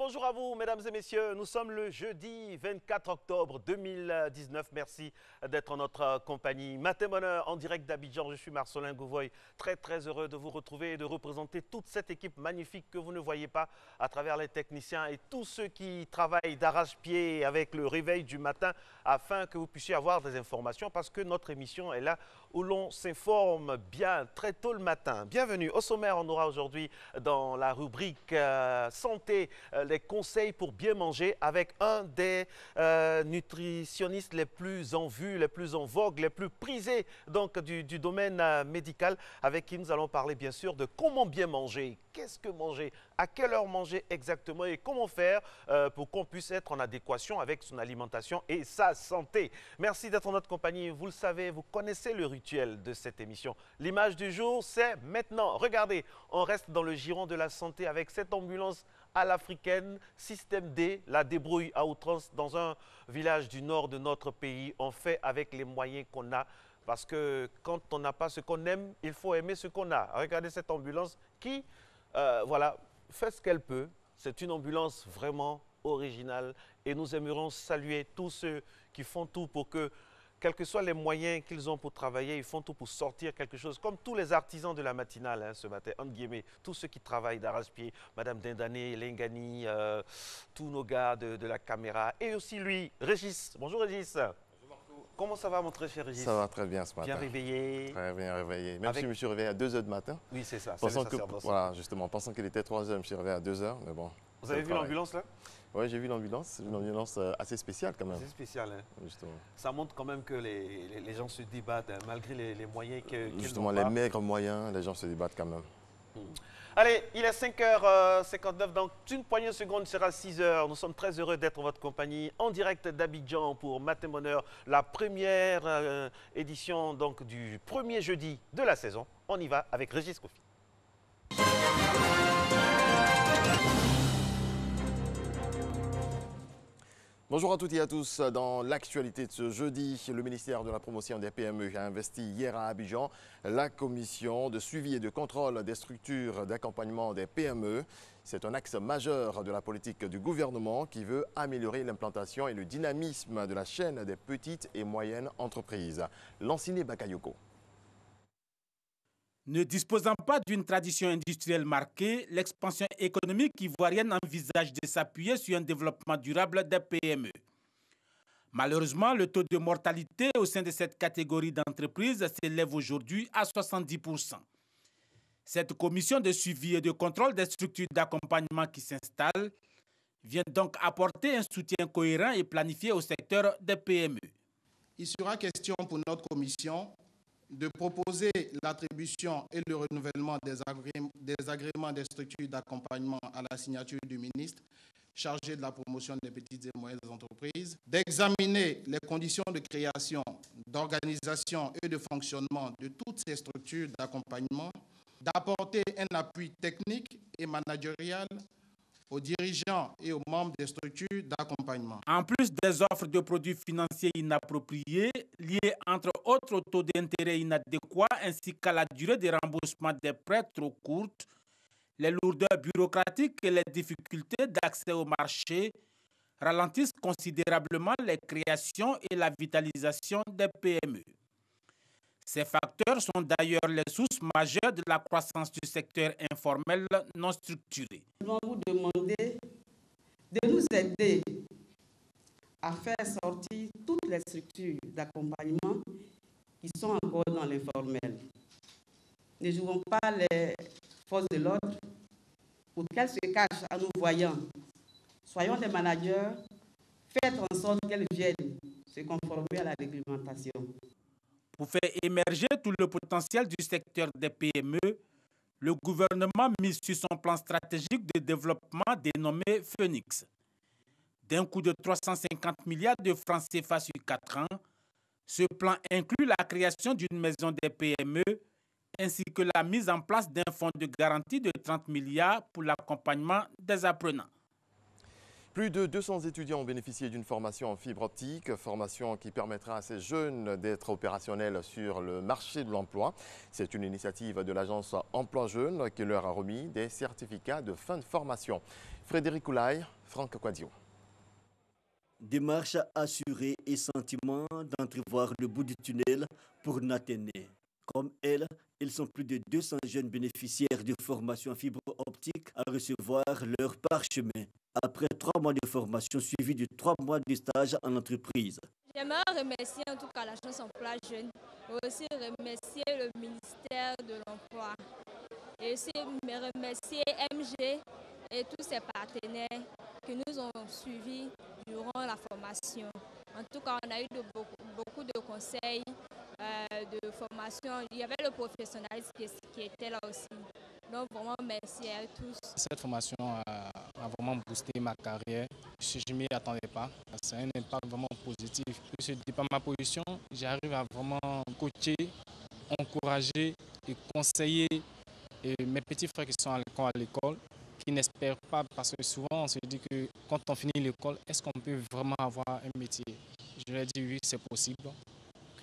bonjour à vous, mesdames et messieurs. Nous sommes le jeudi 24 octobre 2019. Merci d'être en notre compagnie. Matin Bonheur en direct d'Abidjan. Je suis Marcelin Gouvoy. Très heureux de vous retrouver et de représenter toute cette équipe magnifique que vous ne voyez pas à travers les techniciens et tous ceux qui travaillent d'arrache-pied avec le réveil du matin afin que vous puissiez avoir des informations parce que notre émission est là où l'on s'informe bien très tôt le matin. Bienvenue. Au sommaire, on aura aujourd'hui dans la rubrique santé les conseils pour bien manger avec un des nutritionnistes les plus en vue, les plus en vogue, les plus prisés donc, du domaine médical avec qui nous allons parler bien sûr de comment bien manger, qu'est-ce que manger, à quelle heure manger exactement et comment faire pour qu'on puisse être en adéquation avec son alimentation et sa santé. Merci d'être en notre compagnie. Vous le savez, vous connaissez le rituel de cette émission. L'image du jour, c'est maintenant. Regardez, on reste dans le giron de la santé avec cette ambulance à l'africaine, système D, la débrouille à outrance dans un village du nord de notre pays. On fait avec les moyens qu'on a parce que quand on n'a pas ce qu'on aime, il faut aimer ce qu'on a. Regardez cette ambulance qui, voilà, fait ce qu'elle peut. C'est une ambulance vraiment originale et nous aimerions saluer tous ceux qui font tout pour que, quels que soient les moyens qu'ils ont pour travailler, ils font tout pour sortir quelque chose, comme tous les artisans de la matinale hein, ce matin, entre guillemets, tous ceux qui travaillent d'arrache-pied, Madame Dindane, Lengani, tous nos gars de la caméra, et aussi lui, Régis. Bonjour Régis. Bonjour Marco. Comment ça va mon très cher Régis? Ça va très bien ce matin. Bien réveillé? Très bien réveillé. Même si je me suis réveillé à 2 h du matin. Oui, c'est ça. Pensant que, voilà, justement, pensant qu'il était 3 h, je me suis réveillé à 2 h, mais bon. Vous avez vu l'ambulance là? Oui, j'ai vu l'ambulance. C'est une ambulance assez spéciale quand même. C'est spécial, hein? Justement. Ça montre quand même que les gens se débattent, hein, malgré les moyens qu'ils justement, n'ont les pas. maigres moyens, les gens se débattent quand même. Allez, il est 5h59, dans une poignée de secondes, il sera 6 h. Nous sommes très heureux d'être en votre compagnie, en direct d'Abidjan pour Matin Bonheur, la première édition donc, du premier jeudi de la saison. On y va avec Régis Kofi. Bonjour à toutes et à tous. Dans l'actualité de ce jeudi, le ministère de la Promotion des PME a investi hier à Abidjan la commission de suivi et de contrôle des structures d'accompagnement des PME. C'est un axe majeur de la politique du gouvernement qui veut améliorer l'implantation et le dynamisme de la chaîne des petites et moyennes entreprises. Lanciné Bakayoko. Ne disposant pas d'une tradition industrielle marquée, l'expansion économique ivoirienne envisage de s'appuyer sur un développement durable des PME. Malheureusement, le taux de mortalité au sein de cette catégorie d'entreprises s'élève aujourd'hui à 70%. Cette commission de suivi et de contrôle des structures d'accompagnement qui s'installe vient donc apporter un soutien cohérent et planifié au secteur des PME. Il sera question pour notre commission de proposer l'attribution et le renouvellement des agréments des structures d'accompagnement à la signature du ministre chargé de la promotion des petites et moyennes entreprises, d'examiner les conditions de création, d'organisation et de fonctionnement de toutes ces structures d'accompagnement, d'apporter un appui technique et managérial aux dirigeants et aux membres des structures d'accompagnement. En plus des offres de produits financiers inappropriés, liés entre autres au taux d'intérêt inadéquat ainsi qu'à la durée de remboursement des prêts trop courtes, les lourdeurs bureaucratiques et les difficultés d'accès au marché ralentissent considérablement les créations et la vitalisation des PME. Ces facteurs sont d'ailleurs les sources majeures de la croissance du secteur informel non structuré. Nous allons vous demander de nous aider à faire sortir toutes les structures d'accompagnement qui sont encore dans l'informel. Ne jouons pas les forces de l'ordre pour qu'elles se cachent à nous voyant. Soyons des managers, faites en sorte qu'elles viennent se conformer à la réglementation. Pour faire émerger tout le potentiel du secteur des PME, le gouvernement mise sur son plan stratégique de développement dénommé Phoenix. D'un coût de 350 milliards de francs CFA sur 4 ans, ce plan inclut la création d'une maison des PME ainsi que la mise en place d'un fonds de garantie de 30 milliards pour l'accompagnement des apprenants. Plus de 200 étudiants ont bénéficié d'une formation en fibre optique, formation qui permettra à ces jeunes d'être opérationnels sur le marché de l'emploi. C'est une initiative de l'agence Emploi Jeunes qui leur a remis des certificats de fin de formation. Frédéric Oulaye, Franck Quadio. Démarche assurée et sentiment d'entrevoir le bout du tunnel pour Nathéné. Comme elle, ils sont plus de 200 jeunes bénéficiaires de formation en fibre optique à recevoir leur parchemin après 3 mois de formation suivis de 3 mois de stage en entreprise. J'aimerais remercier en tout cas l'agence Emploi Jeunes et aussi remercier le ministère de l'Emploi et aussi remercier MG et tous ses partenaires qui nous ont suivis durant la formation. En tout cas, on a eu beaucoup de conseils, de formation. Il y avait le professionnalisme qui était là aussi. Donc vraiment merci à tous. Cette formation a vraiment boosté ma carrière. Je ne m'y attendais pas. C'est un impact vraiment positif. Puisque de par ma position, j'arrive à vraiment coacher, encourager et conseiller mes petits frères qui sont à l'école, qui n'espèrent pas, parce que souvent on se dit que quand on finit l'école, est-ce qu'on peut vraiment avoir un métier? Je leur ai dit oui, c'est possible,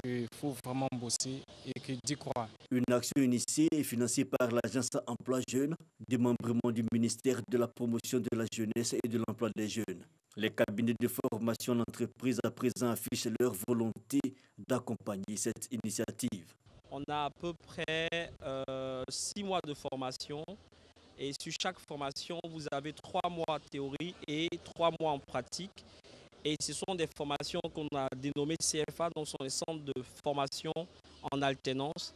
qu'il faut vraiment bosser et que d'y croire. Une action initiée et financée par l'agence Emploi Jeunes, démembrement du ministère de la promotion de la jeunesse et de l'emploi des jeunes. Les cabinets de formation d'entreprise à présent affichent leur volonté d'accompagner cette initiative. On a à peu près 6 mois de formation et sur chaque formation, vous avez 3 mois théorie et 3 mois en pratique. Et ce sont des formations qu'on a dénommées CFA, donc ce sont des centres de formation en alternance,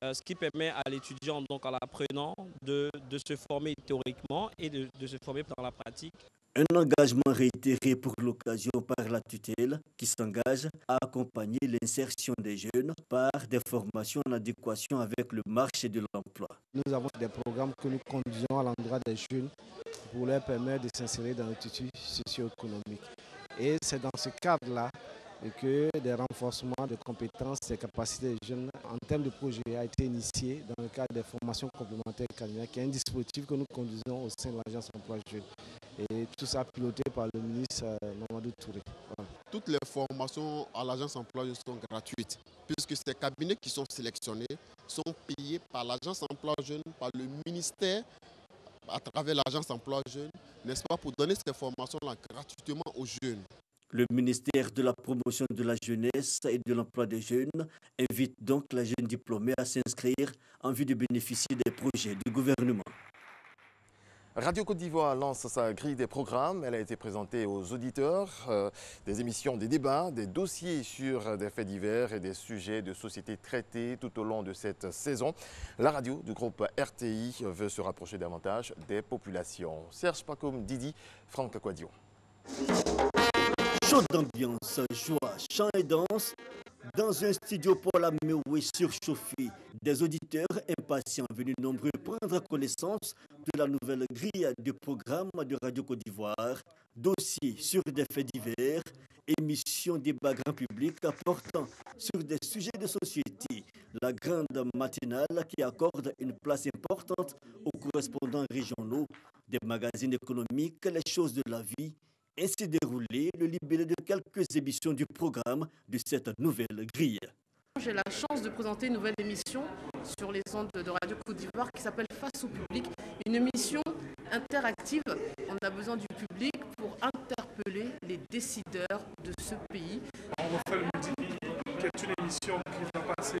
ce qui permet à l'étudiant, donc à l'apprenant, de se former théoriquement et de se former par la pratique. Un engagement réitéré pour l'occasion par la tutelle qui s'engage à accompagner l'insertion des jeunes par des formations en adéquation avec le marché de l'emploi. Nous avons des programmes que nous conduisons à l'endroit des jeunes pour leur permettre de s'insérer dans le tissu socio-économique. Et c'est dans ce cadre-là que des renforcements de compétences et capacités des jeunes en termes de projet a été initié dans le cadre des formations complémentaires canadiennes, qui est un dispositif que nous conduisons au sein de l'agence Emploi Jeunes. Et tout ça piloté par le ministre Mamadou Touré. Voilà. Toutes les formations à l'agence Emploi Jeunes sont gratuites, puisque ces cabinets qui sont sélectionnés sont payés par l'agence Emploi Jeunes, par le ministère, à travers l'agence Emploi Jeunes, n'est-ce pas, pour donner ces formations-là gratuitement aux jeunes. Le ministère de la promotion de la jeunesse et de l'emploi des jeunes invite donc la jeune diplômée à s'inscrire en vue de bénéficier des projets du gouvernement. Radio Côte d'Ivoire lance sa grille des programmes. Elle a été présentée aux auditeurs, des émissions, des débats, des dossiers sur des faits divers et des sujets de société traités tout au long de cette saison. La radio du groupe RTI veut se rapprocher davantage des populations. Serge Pacoum, Didi, Franck Quadio. Chaud d'ambiance, joie, chant et danse. Dans un studio pour la Méoué surchauffé, des auditeurs impatients venus nombreux prendre connaissance de la nouvelle grille de programme de Radio Côte d'Ivoire, dossiers sur des faits divers, émissions débat grand public portant sur des sujets de société, la grande matinale qui accorde une place importante aux correspondants régionaux, des magazines économiques, les choses de la vie. Ainsi déroulé le libellé de quelques émissions du programme de cette nouvelle grille. J'ai la chance de présenter une nouvelle émission sur les ondes de Radio Côte d'Ivoire qui s'appelle Face au public, une émission interactive. On a besoin du public pour interpeller les décideurs de ce pays. On refait le midi, qui est une émission qui va passer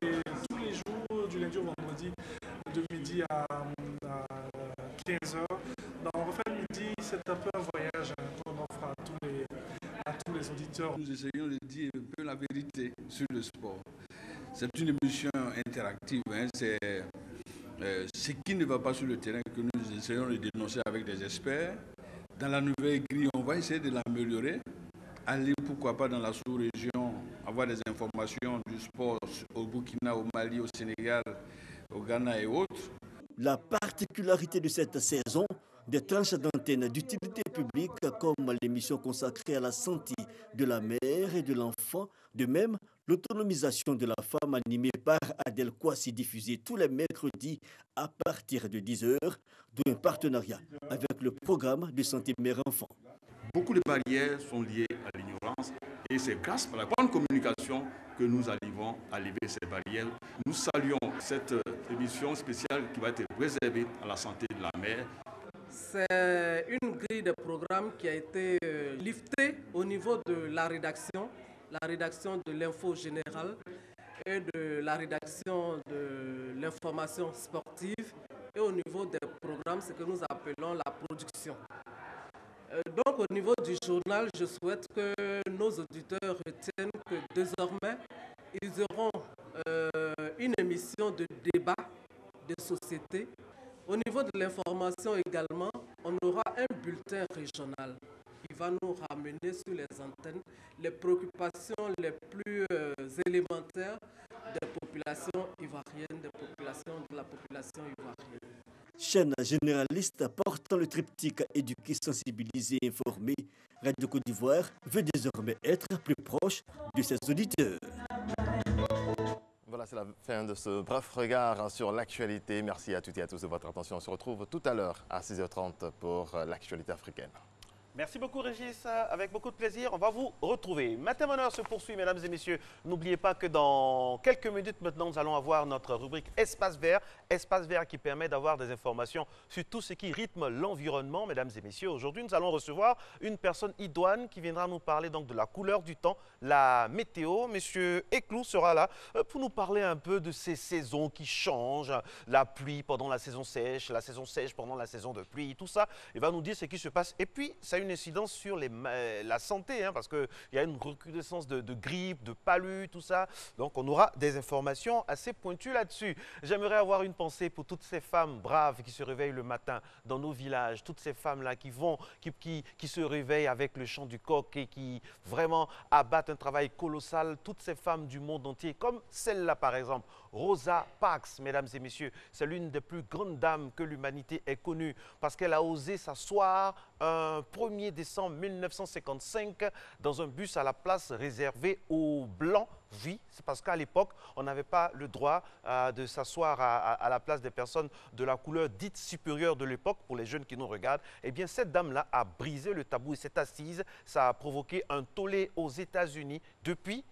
tous les jours, du lundi au vendredi, de midi à 15h. On refait le midi, c'est un peu un voyage qu'on offre à tous les auditeurs. Nous essayons de dire un peu la vérité sur le sport. C'est une émission interactive, c'est ce qui ne va pas sur le terrain que nous essayons de dénoncer avec des experts. Dans la nouvelle grille, on va essayer de l'améliorer, aller pourquoi pas dans la sous-région, avoir des informations du sport au Burkina, au Mali, au Sénégal, au Ghana et autres. La particularité de cette saison, des tranches d'antenne d'utilité publique comme l'émission consacrée à la santé de la mère et de l'enfant, de même l'autonomisation de la femme animée par Adèle Kouassi diffusée tous les mercredis à partir de 10h, d'où un partenariat avec le programme de santé mère-enfant. beaucoup de barrières sont liées à l'ignorance et c'est grâce à la bonne communication que nous arrivons à lever ces barrières. Nous saluons cette émission spéciale qui va être réservée à la santé de la mère. C'est une grille de programme qui a été liftée au niveau de la rédaction de l'info générale et de la rédaction de l'information sportive et au niveau des programmes, ce que nous appelons la production. Donc au niveau du journal, je souhaite que nos auditeurs retiennent que désormais, ils auront une émission de débat de société. Au niveau de l'information également, on aura un bulletin régional qui va nous ramener sur les antennes les préoccupations les plus élémentaires des populations ivoiriennes, de la population ivoirienne. Chaîne généraliste portant le triptyque éduquer, sensibiliser, informer, Radio Côte d'Ivoire veut désormais être plus proche de ses auditeurs. Voilà, c'est la fin de ce bref regard sur l'actualité. Merci à toutes et à tous de votre attention. On se retrouve tout à l'heure à 6h30 pour l'actualité africaine. Merci beaucoup Régis, avec beaucoup de plaisir, on va vous retrouver. Matin Bonheur se poursuit, mesdames et messieurs. N'oubliez pas que dans quelques minutes maintenant, nous allons avoir notre rubrique Espace Vert qui permet d'avoir des informations sur tout ce qui rythme l'environnement, mesdames et messieurs. Aujourd'hui, nous allons recevoir une personne idoine qui viendra nous parler donc de la couleur du temps, la météo. Monsieur Eklou sera là pour nous parler un peu de ces saisons qui changent, la pluie pendant la saison sèche pendant la saison de pluie, tout ça. Il va nous dire ce qui se passe. Et puis, ça a une incidence sur la santé, hein, parce qu'il y a une recrudescence de grippe, de palu, tout ça. Donc, on aura des informations assez pointues là-dessus. J'aimerais avoir une pensée pour toutes ces femmes braves qui se réveillent le matin dans nos villages, toutes ces femmes-là qui se réveillent avec le chant du coq et qui vraiment abattent un travail colossal. Toutes ces femmes du monde entier, comme celle-là par exemple, Rosa Parks, mesdames et messieurs. C'est l'une des plus grandes dames que l'humanité ait connue parce qu'elle a osé s'asseoir un 1er décembre 1955 dans un bus à la place réservée aux Blancs. Oui, c'est parce qu'à l'époque, on n'avait pas le droit de s'asseoir à la place des personnes de la couleur dite supérieure de l'époque, pour les jeunes qui nous regardent. Eh bien, cette dame-là a brisé le tabou et s'est assise. Ça a provoqué un tollé aux États-Unis. Depuis,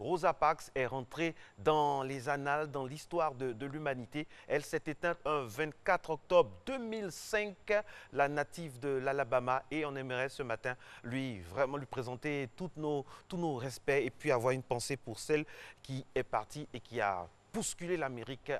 Rosa Parks est rentrée dans les annales, dans l'histoire de l'humanité. Elle s'est éteinte un 24 octobre 2005, la native de l'Alabama. Et on aimerait ce matin vraiment lui présenter tous nos respects et puis avoir une pensée pour celle qui est partie et qui a bousculé l'Amérique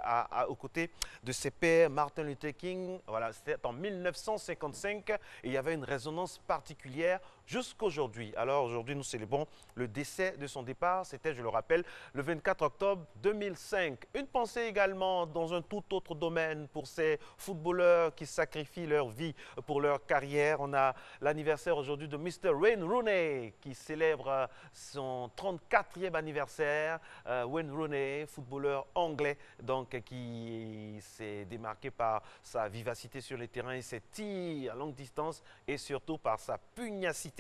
aux côtés de ses pères, Martin Luther King. Voilà, c'était en 1955 et il y avait une résonance particulière jusqu'aujourd'hui. Alors aujourd'hui, nous célébrons le décès de son départ. C'était, je le rappelle, le 24 octobre 2005. Une pensée également dans un tout autre domaine pour ces footballeurs qui sacrifient leur vie pour leur carrière. On a l'anniversaire aujourd'hui de Mr. Wayne Rooney qui célèbre son 34e anniversaire. Wayne Rooney, footballeur anglais, donc qui s'est démarqué par sa vivacité sur les terrains et ses tirs à longue distance et surtout par sa pugnacité.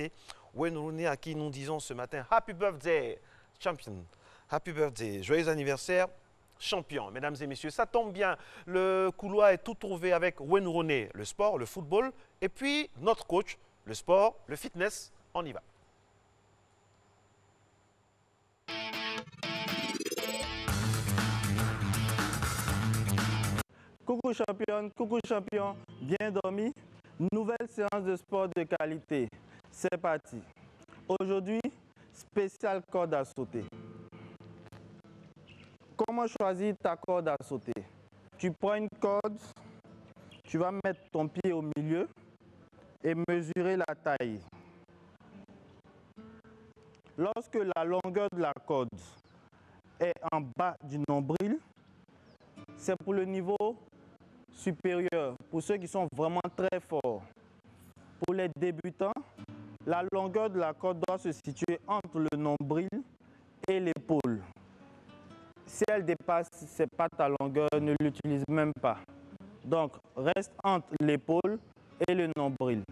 Wayne Rooney à qui nous disons ce matin Happy Birthday, champion. Happy Birthday, joyeux anniversaire, champion. Mesdames et messieurs, ça tombe bien, le couloir est tout trouvé avec Wayne Rooney, le sport, le football, et puis notre coach, le sport, le fitness. On y va. Coucou championne, coucou champion, bien dormi? Nouvelle séance de sport de qualité. C'est parti. Aujourd'hui, spécial corde à sauter. Comment choisir ta corde à sauter? Tu prends une corde, tu vas mettre ton pied au milieu et mesurer la taille. Lorsque la longueur de la corde est en bas du nombril, c'est pour le niveau supérieur, pour ceux qui sont vraiment très forts. Pour les débutants, la longueur de la corde doit se situer entre le nombril et l'épaule. Si elle dépasse, ce n'est pas ta longueur, ne l'utilise même pas. Donc, reste entre l'épaule et le nombril.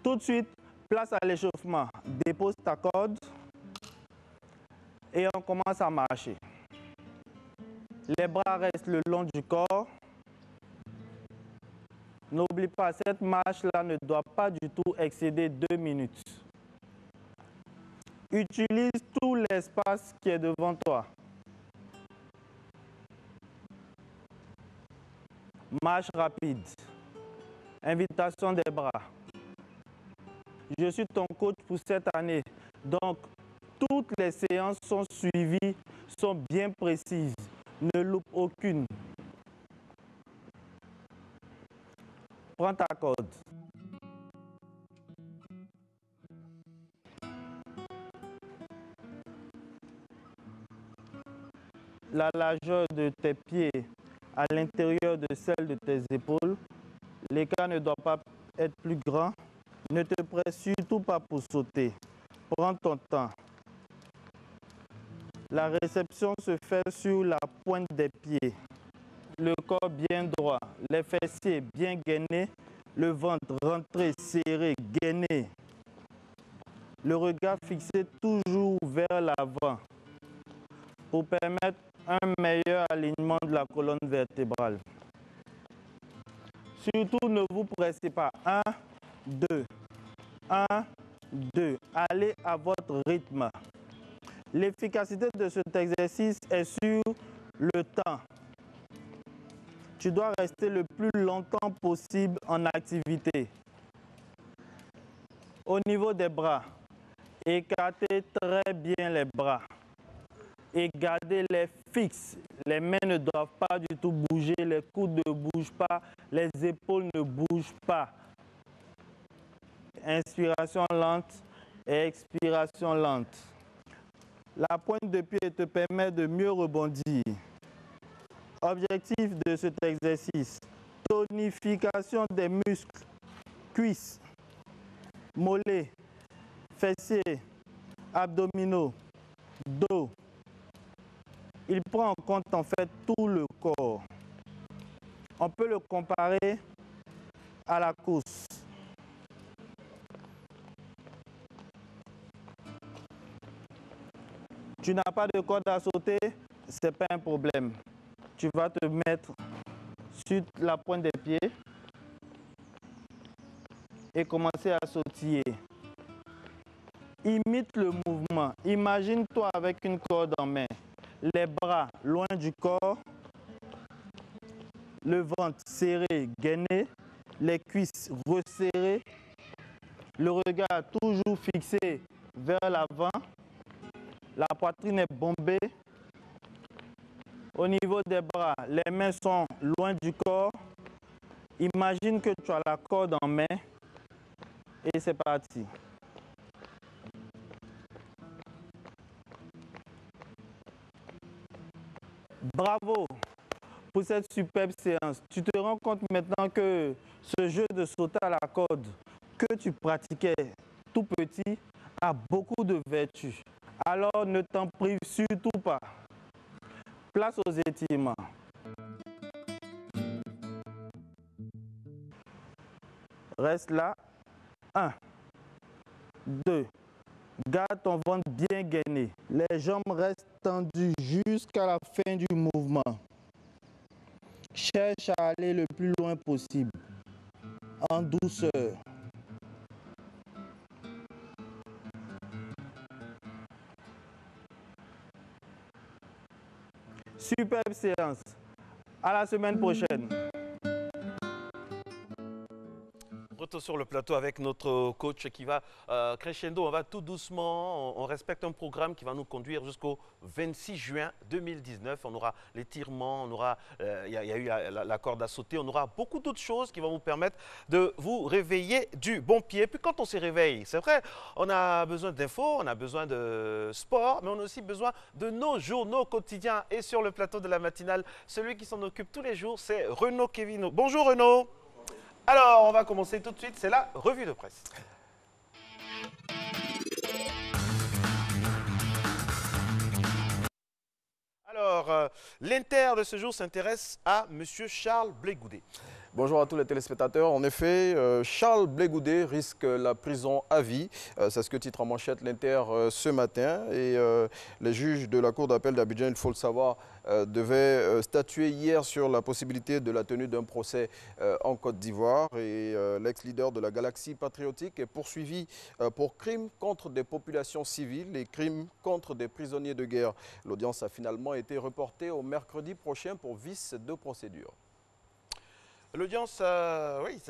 Tout de suite, place à l'échauffement. Dépose ta corde et on commence à marcher. Les bras restent le long du corps. N'oublie pas, cette marche-là ne doit pas du tout excéder 2 minutes. Utilise tout l'espace qui est devant toi. Marche rapide. Invitation des bras. Je suis ton coach pour cette année. Donc, toutes les séances sont suivies, sont bien précises. Ne loupe aucune. Prends ta corde. La largeur de tes pieds à l'intérieur de celle de tes épaules. L'écart ne doit pas être plus grand. Ne te presse surtout pas pour sauter. Prends ton temps. La réception se fait sur la pointe des pieds. Le corps bien droit, les fessiers bien gainés, le ventre rentré, serré, gainé. Le regard fixé toujours vers l'avant pour permettre un meilleur alignement de la colonne vertébrale. Surtout, ne vous pressez pas. 1, 2, 1, 2. Allez à votre rythme. L'efficacité de cet exercice est sur le temps. Tu dois rester le plus longtemps possible en activité. Au niveau des bras, écartez très bien les bras et gardez-les fixes. Les mains ne doivent pas du tout bouger, les coudes ne bougent pas, les épaules ne bougent pas. Inspiration lente et expiration lente. La pointe de pied te permet de mieux rebondir. Objectif de cet exercice, tonification des muscles, cuisses, mollets, fessiers, abdominaux, dos. Il prend en compte en fait tout le corps. On peut le comparer à la course. Tu n'as pas de corde à sauter, ce n'est pas un problème. Tu vas te mettre sur la pointe des pieds et commencer à sautiller. Imite le mouvement. Imagine-toi avec une corde en main. Les bras loin du corps, le ventre serré, gainé, les cuisses resserrées, le regard toujours fixé vers l'avant, la poitrine est bombée. Au niveau des bras, les mains sont loin du corps. Imagine que tu as la corde en main et c'est parti. Bravo pour cette superbe séance. Tu te rends compte maintenant que ce jeu de sauter à la corde que tu pratiquais tout petit a beaucoup de vertus. Alors ne t'en prive surtout pas. Place aux étirements. Reste là. 1, 2. Garde ton ventre bien gainé. Les jambes restent tendues jusqu'à la fin du mouvement. Cherche à aller le plus loin possible. En douceur. Superbe séance. À la semaine prochaine. Retour sur le plateau avec notre coach qui va crescendo. On va tout doucement, on respecte un programme qui va nous conduire jusqu'au 26 juin 2019. On aura l'étirement, on aura, il y a eu la corde à sauter, on aura beaucoup d'autres choses qui vont vous permettre de vous réveiller du bon pied. Puis quand on se réveille, c'est vrai, on a besoin d'infos, on a besoin de sport, mais on a aussi besoin de nos journaux quotidiens. Et sur le plateau de la matinale, celui qui s'en occupe tous les jours, c'est Renaud Kevino. Bonjour Renaud. Alors, on va commencer tout de suite, c'est la revue de presse. Alors, l'Inter de ce jour s'intéresse à M. Charles Blé Goudé. Bonjour à tous les téléspectateurs. En effet, Charles Blé Goudé risque la prison à vie. C'est ce que titre en manchette l'Inter ce matin. Et les juges de la Cour d'appel d'Abidjan, il faut le savoir, devaient statuer hier sur la possibilité de la tenue d'un procès en Côte d'Ivoire. Et l'ex-leader de la Galaxie patriotique est poursuivi pour crimes contre des populations civiles et crimes contre des prisonniers de guerre. L'audience a finalement été reportée au mercredi prochain pour vice de procédure. L'audience, oui,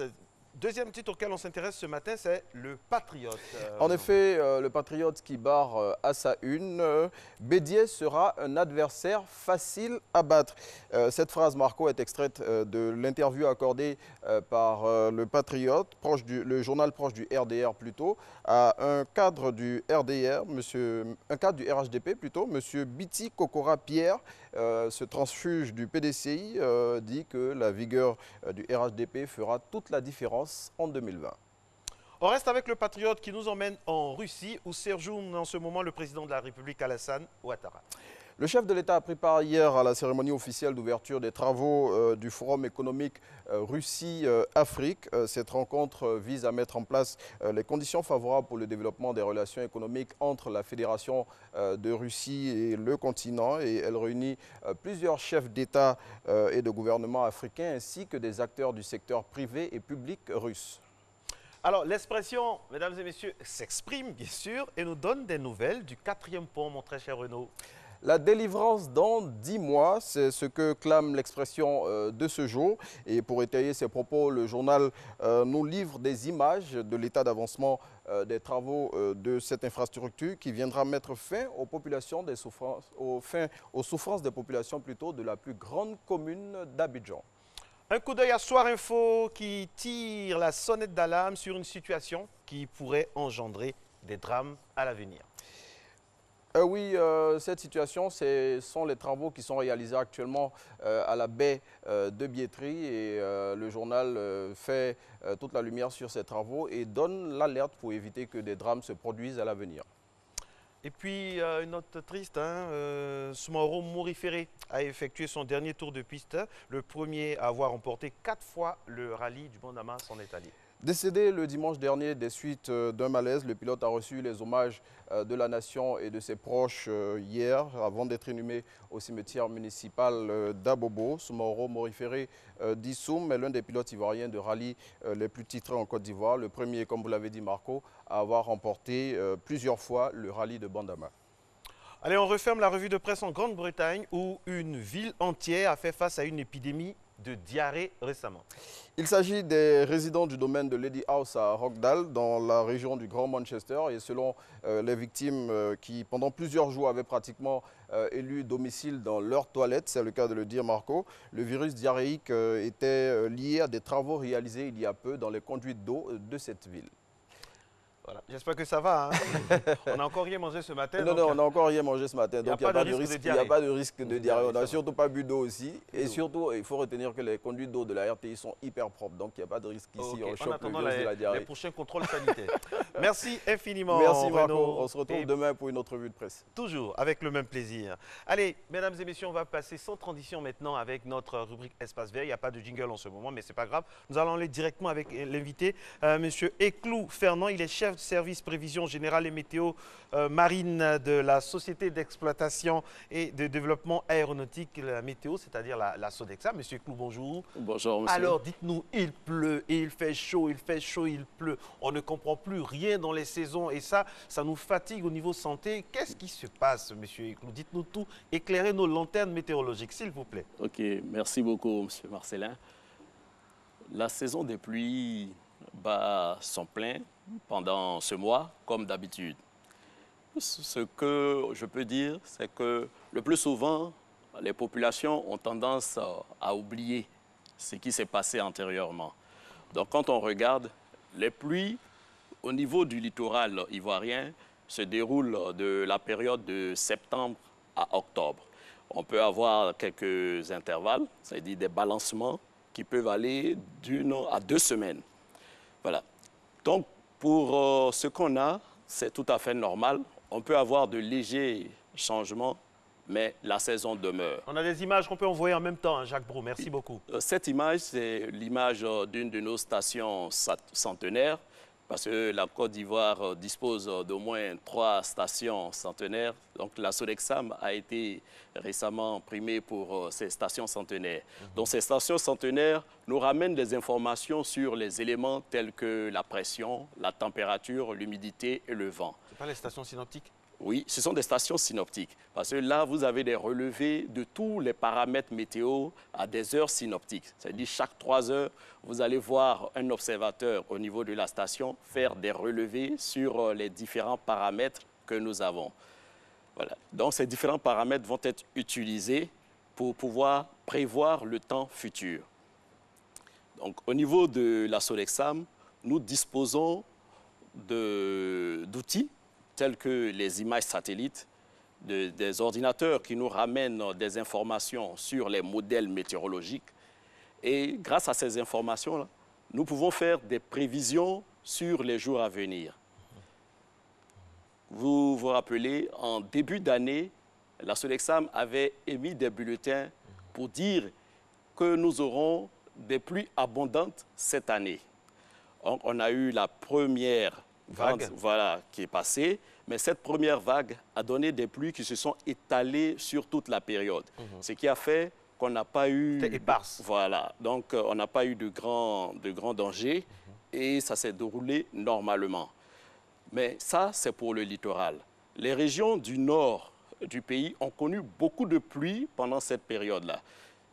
deuxième titre auquel on s'intéresse ce matin, c'est le Patriote. En effet, le Patriote qui barre à sa une, Bédié sera un adversaire facile à battre. Cette phrase, Marco, est extraite de l'interview accordée par le Patriote, le journal proche du RDR plutôt, à un cadre du RDR, un cadre du RHDP plutôt, M. Biti Kokora Pierre, ce transfuge du PDCI, dit que la vigueur du RHDP fera toute la différence en 2020. On reste avec le Patriote qui nous emmène en Russie où séjourne en ce moment le président de la République Alassane Ouattara. Le chef de l'État a pris part hier à la cérémonie officielle d'ouverture des travaux du Forum économique Russie-Afrique. Cette rencontre vise à mettre en place les conditions favorables pour le développement des relations économiques entre la Fédération de Russie et le continent. Et elle réunit plusieurs chefs d'État et de gouvernement africains ainsi que des acteurs du secteur privé et public russe. Alors, l'expression, mesdames et messieurs, s'exprime bien sûr et nous donne des nouvelles du 4e pont, mon très cher Renaud. La délivrance dans 10 mois, c'est ce que clame l'expression de ce jour. Et pour étayer ses propos, le journal nous livre des images de l'état d'avancement des travaux de cette infrastructure qui viendra mettre fin aux populations des souffrances, aux souffrances des populations plutôt de la plus grande commune d'Abidjan. Un coup d'œil à Soir Info qui tire la sonnette d'alarme sur une situation qui pourrait engendrer des drames à l'avenir. Oui, cette situation, ce sont les travaux qui sont réalisés actuellement à la baie de Biétry et le journal fait toute la lumière sur ces travaux et donne l'alerte pour éviter que des drames se produisent à l'avenir. Et puis, une note triste, Soumaro Moriféré a effectué son dernier tour de piste, le premier à avoir remporté 4 fois le rallye du Bandama s'en est allé. Décédé le dimanche dernier des suites d'un malaise, le pilote a reçu les hommages de la nation et de ses proches hier avant d'être inhumé au cimetière municipal d'Abobo. Soumaro Moriféré Dissoum est l'un des pilotes ivoiriens de rallye les plus titrés en Côte d'Ivoire. Le premier, comme vous l'avez dit Marco, à avoir remporté plusieurs fois le rallye de Bandama. Allez, on referme la revue de presse en Grande-Bretagne où une ville entière a fait face à une épidémie de diarrhée récemment. Il s'agit des résidents du domaine de Lady House à Rockdale, dans la région du Grand Manchester. Et selon les victimes qui, pendant plusieurs jours, avaient pratiquement élu domicile dans leur toilette, c'est le cas de le dire Marco, le virus diarrhéique était lié à des travaux réalisés il y a peu dans les conduites d'eau de cette ville. Voilà. J'espère que ça va. Hein. On n'a encore rien mangé ce matin. Non, on n'a encore rien mangé ce matin. Donc il n'y a pas de risque de diarrhée. On n'a surtout pas bu d'eau aussi. Et surtout, il faut retenir que les conduites d'eau de la RTI sont hyper propres. Donc il n'y a pas de risque ici. On chope le virus de la diarrhée. Les prochains contrôles sanitaires. Merci infiniment. Merci Marco. On se retrouve demain pour une autre revue de presse. Toujours avec le même plaisir. Allez, mesdames et messieurs, on va passer sans transition maintenant avec notre rubrique Espace Vert. Il n'y a pas de jingle en ce moment, mais ce n'est pas grave. Nous allons aller directement avec l'invité, Monsieur Eklou Fernand. Il est chef service prévision générale et météo marine de la Société d'exploitation et de développement aéronautique, la météo, c'est-à-dire la Sodexa. Monsieur Clou, bonjour. Bonjour, monsieur. Alors, dites-nous, il pleut et il fait chaud, il pleut. On ne comprend plus rien dans les saisons et ça nous fatigue au niveau santé. Qu'est-ce qui se passe, monsieur Clou? Dites-nous tout, éclairez nos lanternes météorologiques, s'il vous plaît. Ok, merci beaucoup, monsieur Marcelin. La saison des pluies bat son plein pendant ce mois, comme d'habitude. Ce que je peux dire, c'est que le plus souvent, les populations ont tendance à oublier ce qui s'est passé antérieurement. Donc, quand on regarde, les pluies au niveau du littoral ivoirien se déroulent de la période de septembre à octobre. On peut avoir quelques intervalles, c'est-à-dire des balancements qui peuvent aller d'1 à 2 semaines. Voilà. Donc, pour ce qu'on a, c'est tout à fait normal. On peut avoir de légers changements mais la saison demeure. On a des images qu'on peut envoyer en même temps, hein, Jacques Brou. Merci beaucoup. Cette image, c'est l'image d'une de nos stations centenaires, parce que la Côte d'Ivoire dispose d'au moins 3 stations centenaires. Donc la Sodexam a été récemment primée pour ces stations centenaires. Donc ces stations centenaires nous ramènent des informations sur les éléments tels que la pression, la température, l'humidité et le vent. Ce pas les stations synoptiques? Oui, ce sont des stations synoptiques. Parce que là, vous avez des relevés de tous les paramètres météo à des heures synoptiques. C'est-à-dire chaque 3 heures, vous allez voir un observateur au niveau de la station faire des relevés sur les différents paramètres que nous avons. Voilà. Donc, ces différents paramètres vont être utilisés pour pouvoir prévoir le temps futur. Donc, au niveau de la Sodexam, nous disposons d'outils tels que les images satellites, des ordinateurs qui nous ramènent des informations sur les modèles météorologiques. Et grâce à ces informations-là, nous pouvons faire des prévisions sur les jours à venir. Vous vous rappelez, en début d'année, la Sodexam avait émis des bulletins pour dire que nous aurons des pluies abondantes cette année. Donc, on a eu la première vague, voilà, qui est passée, mais cette première vague a donné des pluies qui se sont étalées sur toute la période, ce qui a fait qu'on n'a pas eu... C'était éparse. Voilà, donc on n'a pas eu de grands dangers et ça s'est déroulé normalement. Mais ça, c'est pour le littoral. Les régions du nord du pays ont connu beaucoup de pluie pendant cette période-là.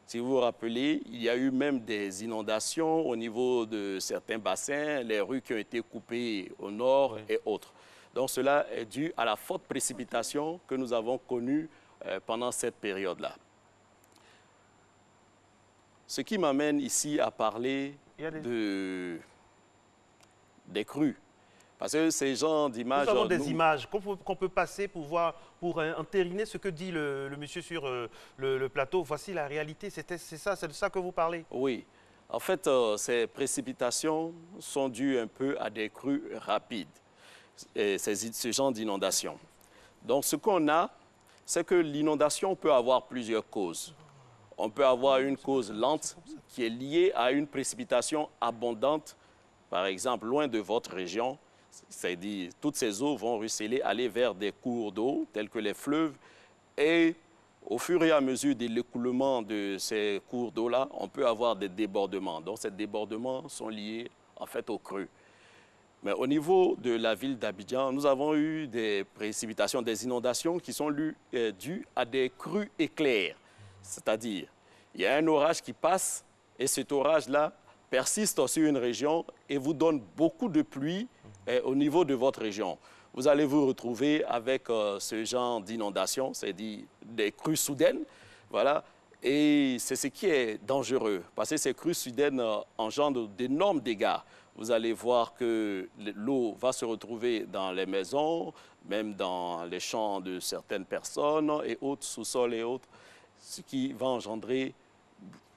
Si vous vous rappelez, il y a eu même des inondations au niveau de certains bassins, les rues qui ont été coupées au nord et autres. Donc cela est dû à la forte précipitation que nous avons connue pendant cette période-là. Ce qui m'amène ici à parler des crues. Parce que ces genres d'images... Nous avons des images qu'on peut passer pour voir, pour entériner ce que dit le monsieur sur le plateau. Voici la réalité, c'est de ça que vous parlez? Oui. En fait, ces précipitations sont dues un peu à des crues rapides, ce genre d'inondation. Donc, ce qu'on a, c'est que l'inondation peut avoir plusieurs causes. On peut avoir une cause lente qui est liée à une précipitation abondante, par exemple, loin de votre région. C'est-à-dire, toutes ces eaux vont ruisseler, aller vers des cours d'eau, tels que les fleuves. Et au fur et à mesure de l'écoulement de ces cours d'eau-là, on peut avoir des débordements. Donc, ces débordements sont liés, en fait, aux crues. Mais au niveau de la ville d'Abidjan, nous avons eu des précipitations, des inondations qui sont dues à des crues éclairs. C'est-à-dire, il y a un orage qui passe et cet orage-là persiste sur une région et vous donne beaucoup de pluie au niveau de votre région. Vous allez vous retrouver avec ce genre d'inondation, c'est-à-dire des crues soudaines, voilà, et c'est ce qui est dangereux, parce que ces crues soudaines engendrent d'énormes dégâts. Vous allez voir que l'eau va se retrouver dans les maisons, même dans les champs de certaines personnes et autres, sous-sols et autres, ce qui va engendrer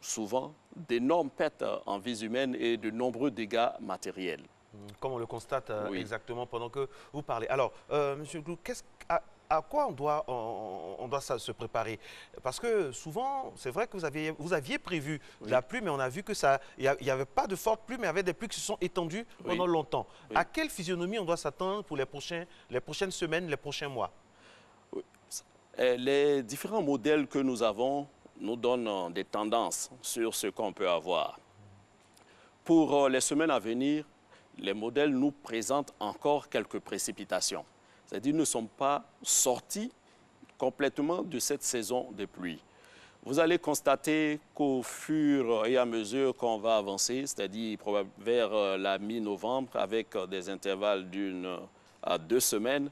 souvent d'énormes pertes en vies humaines et de nombreux dégâts matériels. Comme on le constate exactement pendant que vous parlez. Alors, M. Glou, à quoi on doit se préparer? Parce que souvent, c'est vrai que vous aviez prévu de la pluie, mais on a vu que il n'y avait pas de forte pluie, mais il y avait des pluies qui se sont étendues pendant longtemps. À quelle physionomie on doit s'attendre pour les prochaines semaines, les prochains mois? Les différents modèles que nous avons nous donnent des tendances sur ce qu'on peut avoir. Pour les semaines à venir, les modèles nous présentent encore quelques précipitations. C'est-à-dire qu'ils ne sont pas sortis complètement de cette saison de pluie. Vous allez constater qu'au fur et à mesure qu'on va avancer, c'est-à-dire vers la mi-novembre, avec des intervalles d'1 à 2 semaines,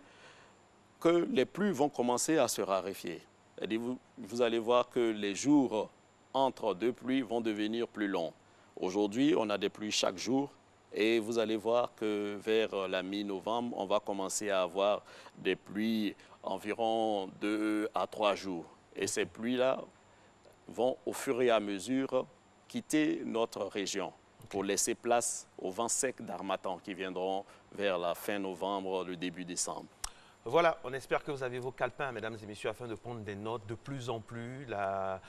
que les pluies vont commencer à se raréfier. C'est-à-dire vous allez voir que les jours entre deux pluies vont devenir plus longs. Aujourd'hui, on a des pluies chaque jour. Et vous allez voir que vers la mi-novembre, on va commencer à avoir des pluies environ 2 à 3 jours. Et ces pluies-là vont au fur et à mesure quitter notre région pour laisser place aux vents secs d'harmattan qui viendront vers la fin novembre, le début décembre. Voilà, on espère que vous avez vos calepins, mesdames et messieurs, afin de prendre des notes. De plus en plus, la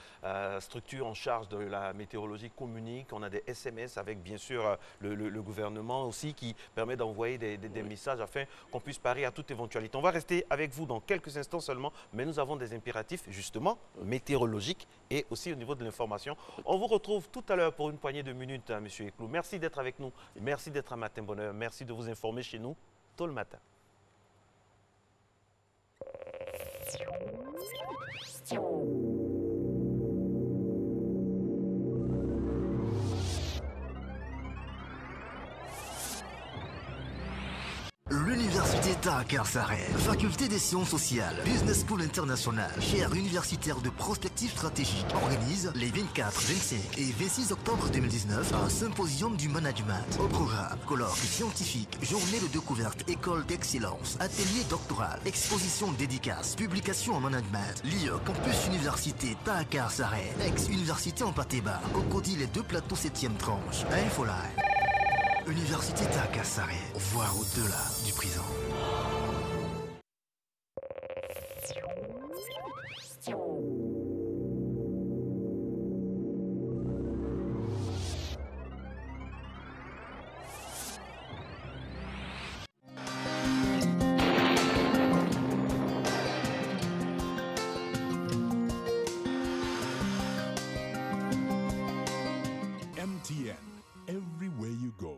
structure en charge de la météorologie communique. On a des SMS avec, bien sûr, le gouvernement aussi qui permet d'envoyer des messages afin qu'on puisse parer à toute éventualité. On va rester avec vous dans quelques instants seulement, mais nous avons des impératifs, justement, météorologiques et aussi au niveau de l'information. On vous retrouve tout à l'heure pour une poignée de minutes, hein, Monsieur Eklou. Merci d'être avec nous. Merci d'être à Matin Bonheur. Merci de vous informer chez nous tôt le matin. L'Université Dakar Saré, faculté des sciences sociales, Business School International, chaire universitaire de prospective stratégique, organise les 24, 25 et 26 octobre 2019 un symposium du management. Au programme, colloque scientifique, journée de découverte, école d'excellence, atelier doctoral, exposition dédicace, publication en management, lieu campus université Dakar Saré, ex-université en Patéba, Cocody les 2 plateaux 7e tranche, Infoline. Université Dakar Saré, voir au-delà du présent. MTN, everywhere you go.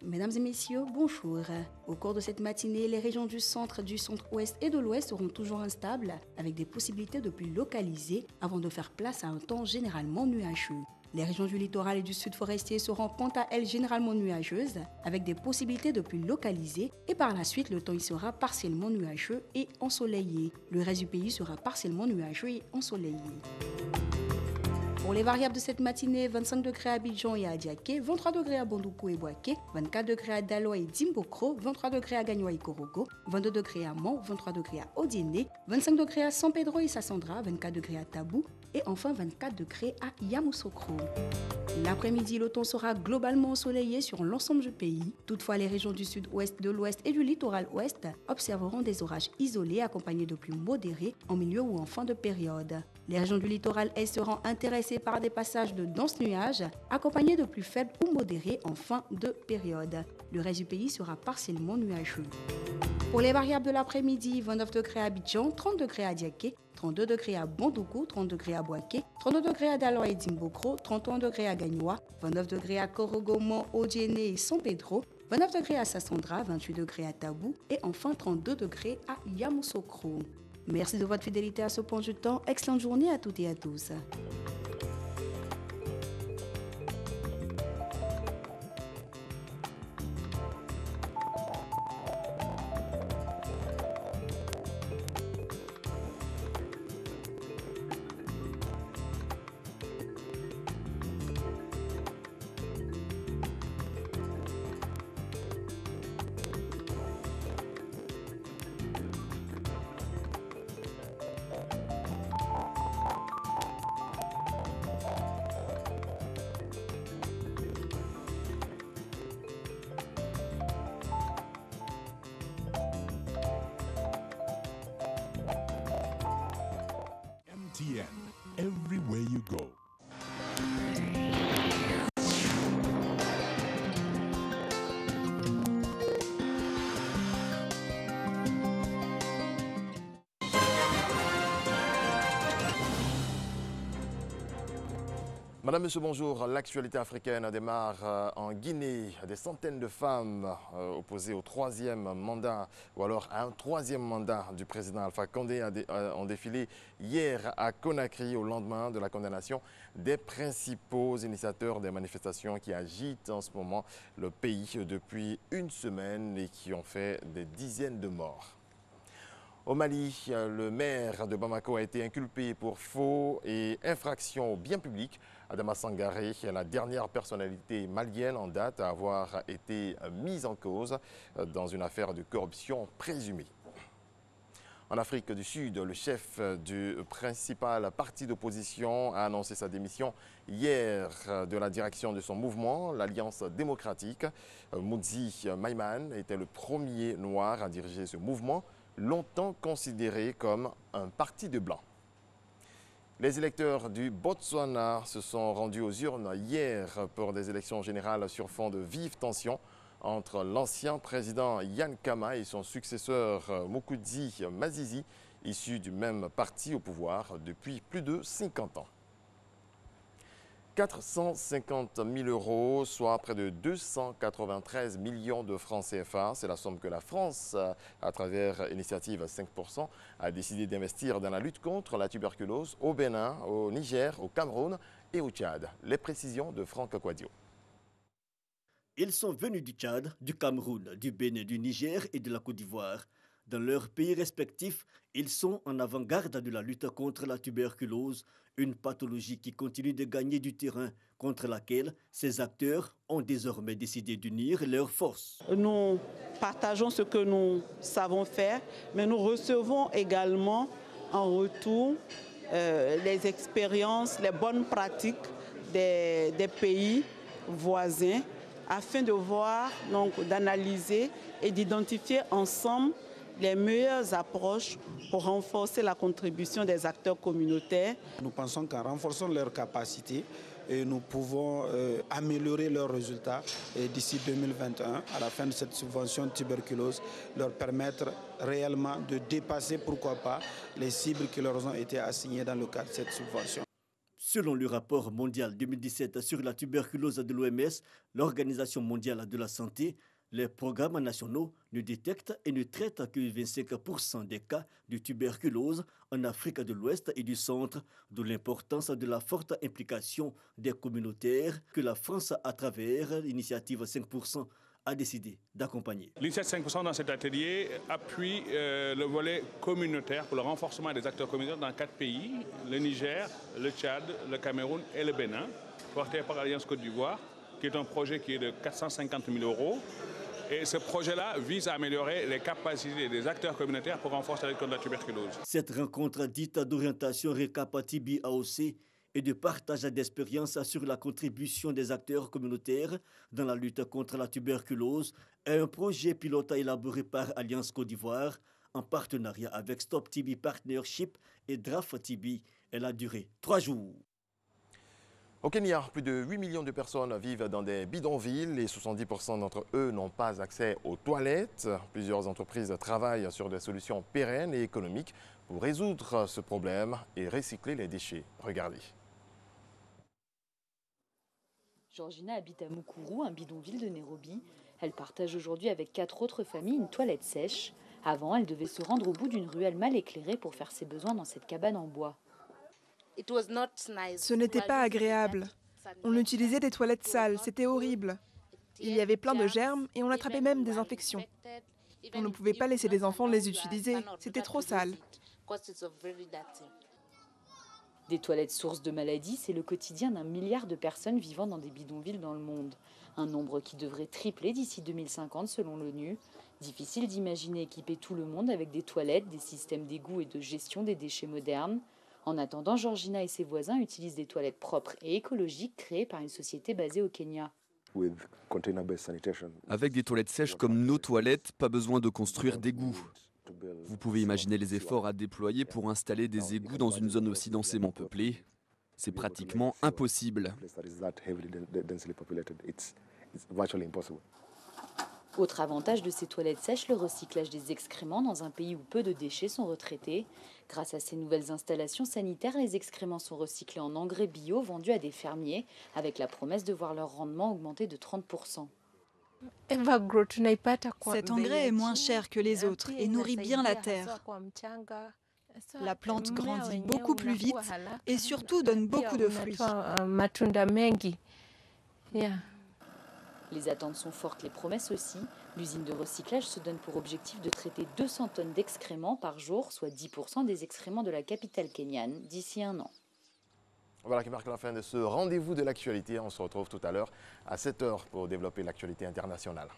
Mesdames et messieurs, bonjour. Au cours de cette matinée, les régions du centre-ouest et de l'ouest seront toujours instables, avec des possibilités de pluies localisées avant de faire place à un temps généralement nuageux. Les régions du littoral et du sud forestier seront quant à elles généralement nuageuses, avec des possibilités de pluies localisées, et par la suite, le temps y sera partiellement nuageux et ensoleillé. Le reste du pays sera partiellement nuageux et ensoleillé. Pour les variables de cette matinée, 25 degrés à Abidjan et à Adiaké, 23 degrés à Bondoukou et Boaké, 24 degrés à Daloa et Dimbokro, 23 degrés à Gagnoa et Korogo, 22 degrés à Mans, 23 degrés à Odiéné, 25 degrés à San Pedro et Sassandra, 24 degrés à Tabou et enfin 24 degrés à Yamoussoukro. L'après-midi, le temps sera globalement ensoleillé sur l'ensemble du pays. Toutefois, les régions du sud-ouest, de l'ouest et du littoral ouest observeront des orages isolés accompagnés de pluies modérées en milieu ou en fin de période. Les régions du littoral est seront intéressées par des passages de denses nuages accompagnés de pluies faibles ou modérées en fin de période. Le reste du pays sera partiellement nuageux. Pour les variables de l'après-midi, 29 degrés à Abidjan, 30 degrés à Diaké, 32 degrés à Bondoukou, 30 degrés à Boaké, 32 degrés à Daloa et Dimbokro, 31 degrés à Gagnoa, 29 degrés à Korogo, Mans, Odiéné et San Pedro, 29 degrés à Sassandra, 28 degrés à Tabou et enfin 32 degrés à Yamoussoukro. Merci de votre fidélité à ce point du temps. Excellente journée à toutes et à tous. MTN, everywhere you go. Madame, Monsieur, bonjour. L'actualité africaine démarre en Guinée. Des centaines de femmes opposées au 3e mandat ou alors à un 3e mandat du président Alpha Condé ont défilé hier à Conakry au lendemain de la condamnation des principaux initiateurs des manifestations qui agitent en ce moment le pays depuis une semaine et qui ont fait des dizaines de morts. Au Mali, le maire de Bamako a été inculpé pour faux et infraction au bien public. Adama Sangaré est la dernière personnalité malienne en date à avoir été mise en cause dans une affaire de corruption présumée. En Afrique du Sud, le chef du principal parti d'opposition a annoncé sa démission hier de la direction de son mouvement, l'Alliance démocratique. Mudzi Maïman était le premier noir à diriger ce mouvement, longtemps considéré comme un parti de blancs. Les électeurs du Botswana se sont rendus aux urnes hier pour des élections générales sur fond de vives tensions entre l'ancien président Ian Khama et son successeur Mukudzi Masisi, issus du même parti au pouvoir depuis plus de 50 ans. 450 000 euros, soit près de 293 millions de francs CFA. C'est la somme que la France, à travers Initiative 5%, a décidé d'investir dans la lutte contre la tuberculose au Bénin, au Niger, au Cameroun et au Tchad. Les précisions de Franck Quadio. Ils sont venus du Tchad, du Cameroun, du Bénin, du Niger et de la Côte d'Ivoire. Dans leurs pays respectifs, ils sont en avant-garde de la lutte contre la tuberculose, une pathologie qui continue de gagner du terrain, contre laquelle ces acteurs ont désormais décidé d'unir leurs forces. Nous partageons ce que nous savons faire, mais nous recevons également en retour les expériences, les bonnes pratiques des pays voisins, afin de voir, d'analyser et d'identifier ensemble les meilleures approches pour renforcer la contribution des acteurs communautaires. Nous pensons qu'en renforçant leurs capacités, nous pouvons améliorer leurs résultats et d'ici 2021, à la fin de cette subvention de tuberculose, leur permettre réellement de dépasser, pourquoi pas, les cibles qui leur ont été assignées dans le cadre de cette subvention. Selon le rapport mondial 2017 sur la tuberculose de l'OMS, l'Organisation mondiale de la santé, les programmes nationaux ne détectent et ne traitent que 25% des cas de tuberculose en Afrique de l'Ouest et du Centre, d'où l'importance de la forte implication des communautaires que la France, à travers l'initiative 5%, a décidé d'accompagner. L'initiative 5% dans cet atelier appuie le volet communautaire pour le renforcement des acteurs communautaires dans 4 pays, le Niger, le Tchad, le Cameroun et le Bénin, porté par l'Alliance Côte d'Ivoire, qui est un projet qui est de 450 000 euros. Et ce projet-là vise à améliorer les capacités des acteurs communautaires pour renforcer la lutte contre la tuberculose. Cette rencontre dite d'orientation Recapatibi AOC et de partage d'expériences sur la contribution des acteurs communautaires dans la lutte contre la tuberculose est un projet pilote élaboré par Alliance Côte d'Ivoire en partenariat avec Stop TB Partnership et Draft TB. Elle a duré 3 jours. Au Kenya, plus de 8 millions de personnes vivent dans des bidonvilles et 70% d'entre eux n'ont pas accès aux toilettes. Plusieurs entreprises travaillent sur des solutions pérennes et économiques pour résoudre ce problème et recycler les déchets. Regardez. Georgina habite à Mukuru, un bidonville de Nairobi. Elle partage aujourd'hui avec 4 autres familles une toilette sèche. Avant, elle devait se rendre au bout d'une ruelle mal éclairée pour faire ses besoins dans cette cabane en bois. Ce n'était pas agréable. On utilisait des toilettes sales, c'était horrible. Il y avait plein de germes et on attrapait même des infections. On ne pouvait pas laisser les enfants les utiliser, c'était trop sale. Des toilettes sources de maladies, c'est le quotidien d'1 milliard de personnes vivant dans des bidonvilles dans le monde. Un nombre qui devrait tripler d'ici 2050 selon l'ONU. Difficile d'imaginer équiper tout le monde avec des toilettes, des systèmes d'égout et de gestion des déchets modernes. En attendant, Georgina et ses voisins utilisent des toilettes propres et écologiques créées par une société basée au Kenya. Avec des toilettes sèches comme nos toilettes, pas besoin de construire d'égouts. Vous pouvez imaginer les efforts à déployer pour installer des égouts dans une zone aussi densément peuplée. C'est pratiquement impossible. Autre avantage de ces toilettes sèches, le recyclage des excréments dans un pays où peu de déchets sont retraités. Grâce à ces nouvelles installations sanitaires, les excréments sont recyclés en engrais bio vendus à des fermiers, avec la promesse de voir leur rendement augmenter de 30%. Cet engrais est moins cher que les autres et nourrit bien la terre. La plante grandit beaucoup plus vite et surtout donne beaucoup de fruits. Les attentes sont fortes, les promesses aussi. L'usine de recyclage se donne pour objectif de traiter 200 tonnes d'excréments par jour, soit 10% des excréments de la capitale kenyane, d'ici 1 an. Voilà qui marque la fin de ce rendez-vous de l'actualité. On se retrouve tout à l'heure à 7 h pour développer l'actualité internationale.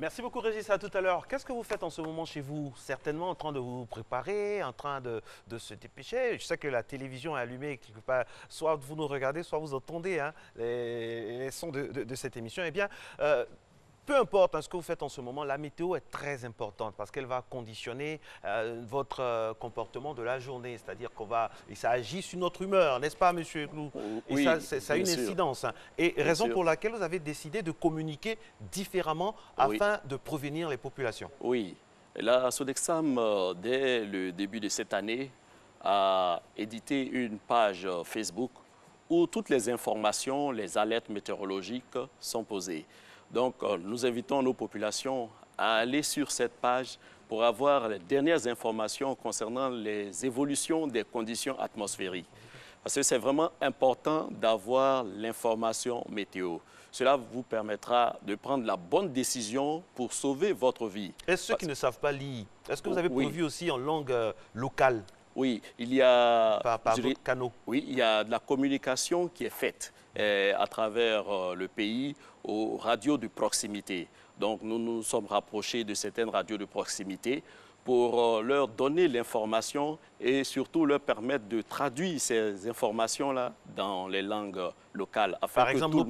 Merci beaucoup Régis, à tout à l'heure. Qu'est-ce que vous faites en ce moment chez vous? Certainement en train de vous préparer, en train de se dépêcher. Je sais que la télévision est allumée quelque part. Soit vous nous regardez, soit vous entendez les sons de cette émission. Eh bien, peu importe ce que vous faites en ce moment, la météo est très importante parce qu'elle va conditionner votre comportement de la journée. C'est-à-dire et ça agit sur notre humeur, n'est-ce pas, monsieur Eklou? Oui, et ça a une incidence. Et raison pour laquelle vous avez décidé de communiquer différemment afin de prévenir les populations. Oui. La Sodexam, dès le début de cette année, a édité une page Facebook où toutes les informations, les alertes météorologiques sont posées. Donc, nous invitons nos populations à aller sur cette page pour avoir les dernières informations concernant les évolutions des conditions atmosphériques. Parce que c'est vraiment important d'avoir l'information météo. Cela vous permettra de prendre la bonne décision pour sauver votre vie. Et ceux qui ne savent pas lire, est-ce que vous avez prévu aussi en langue locale? Oui, il y a par d'autres canaux. Oui, il y a de la communication qui est faite à travers le pays aux radios de proximité. Donc, nous nous sommes rapprochés de certaines radios de proximité pour leur donner l'information et surtout leur permettre de traduire ces informations-là dans les langues locales. Par exemple, nos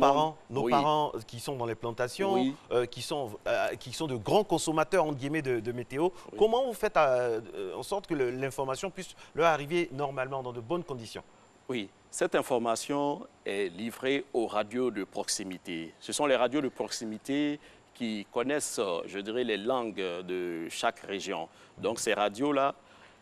parents qui sont dans les plantations, qui sont de grands consommateurs entre guillemets de météo, comment vous faites en sorte que l'information puisse leur arriver normalement dans de bonnes conditions? Oui, cette information est livrée aux radios de proximité. Ce sont les radios de proximité qui connaissent, je dirais, les langues de chaque région. Donc ces radios-là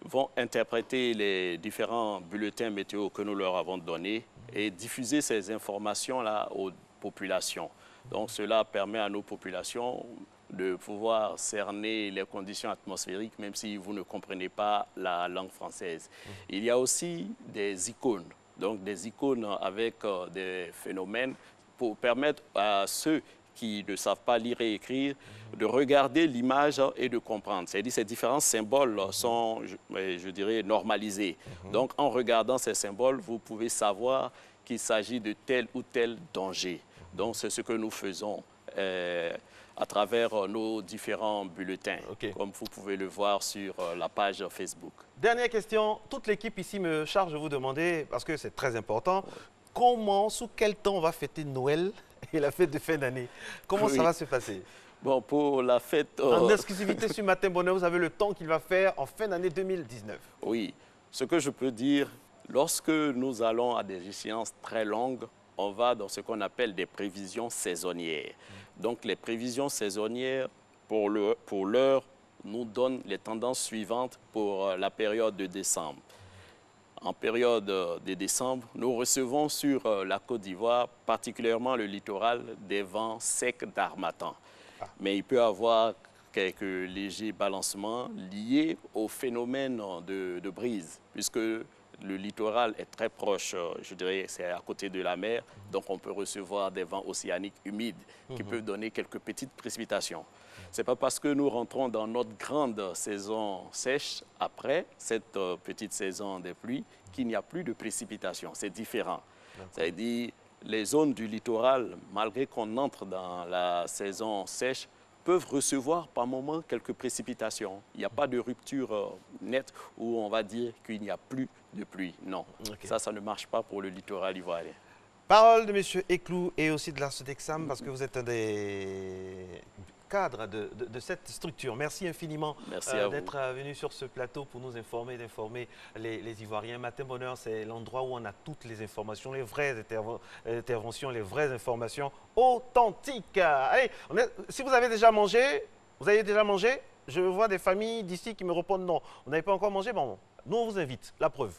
vont interpréter les différents bulletins météo que nous leur avons donnés et diffuser ces informations-là aux populations. Donc cela permet à nos populations de pouvoir cerner les conditions atmosphériques, même si vous ne comprenez pas la langue française. Il y a aussi des icônes, donc des icônes avec des phénomènes pour permettre à ceux qui ne savent pas lire et écrire, de regarder l'image et de comprendre. C'est-à-dire que ces différents symboles sont, je dirais, normalisés. Donc, en regardant ces symboles, vous pouvez savoir qu'il s'agit de tel ou tel danger. Donc, c'est ce que nous faisons à travers nos différents bulletins, comme vous pouvez le voir sur la page Facebook. Dernière question. Toute l'équipe ici me charge de vous demander, parce que c'est très important, comment, sous quel temps on va fêter Noël et la fête de fin d'année? Comment ça va se passer? Bon, pour la fête... En exclusivité sur Matin Bonheur, vous avez le temps qu'il va faire en fin d'année 2019. Oui. Ce que je peux dire, lorsque nous allons à des échéances très longues, on va dans ce qu'on appelle des prévisions saisonnières. Donc, les prévisions saisonnières, pour l'heure, nous donnent les tendances suivantes pour la période de décembre. En période de décembre, nous recevons sur la Côte d'Ivoire, particulièrement le littoral, des vents secs d'harmattan. Mais il peut y avoir quelques légers balancements liés au phénomène de brise, puisque le littoral est très proche, je dirais, c'est à côté de la mer, donc on peut recevoir des vents océaniques humides qui peuvent donner quelques petites précipitations. Ce n'est pas parce que nous rentrons dans notre grande saison sèche, après cette petite saison des pluies, qu'il n'y a plus de précipitations. C'est différent. C'est-à-dire, les zones du littoral, malgré qu'on entre dans la saison sèche, peuvent recevoir par moment quelques précipitations. Il n'y a pas de rupture nette où on va dire qu'il n'y a plus de pluie. Non, ça ne marche pas pour le littoral ivoirien. Parole de M. Eklou et aussi de la Sodexam, parce que vous êtes un des cadres de cette structure. Merci infiniment d'être venu sur ce plateau pour nous informer, d'informer les Ivoiriens. Matin Bonheur, c'est l'endroit où on a toutes les informations, les vraies interventions, les vraies informations authentiques. Allez, si vous avez déjà mangé, je vois des familles d'ici qui me répondent non. Vous n'avez pas encore mangé? Bon, nous on vous invite, la preuve.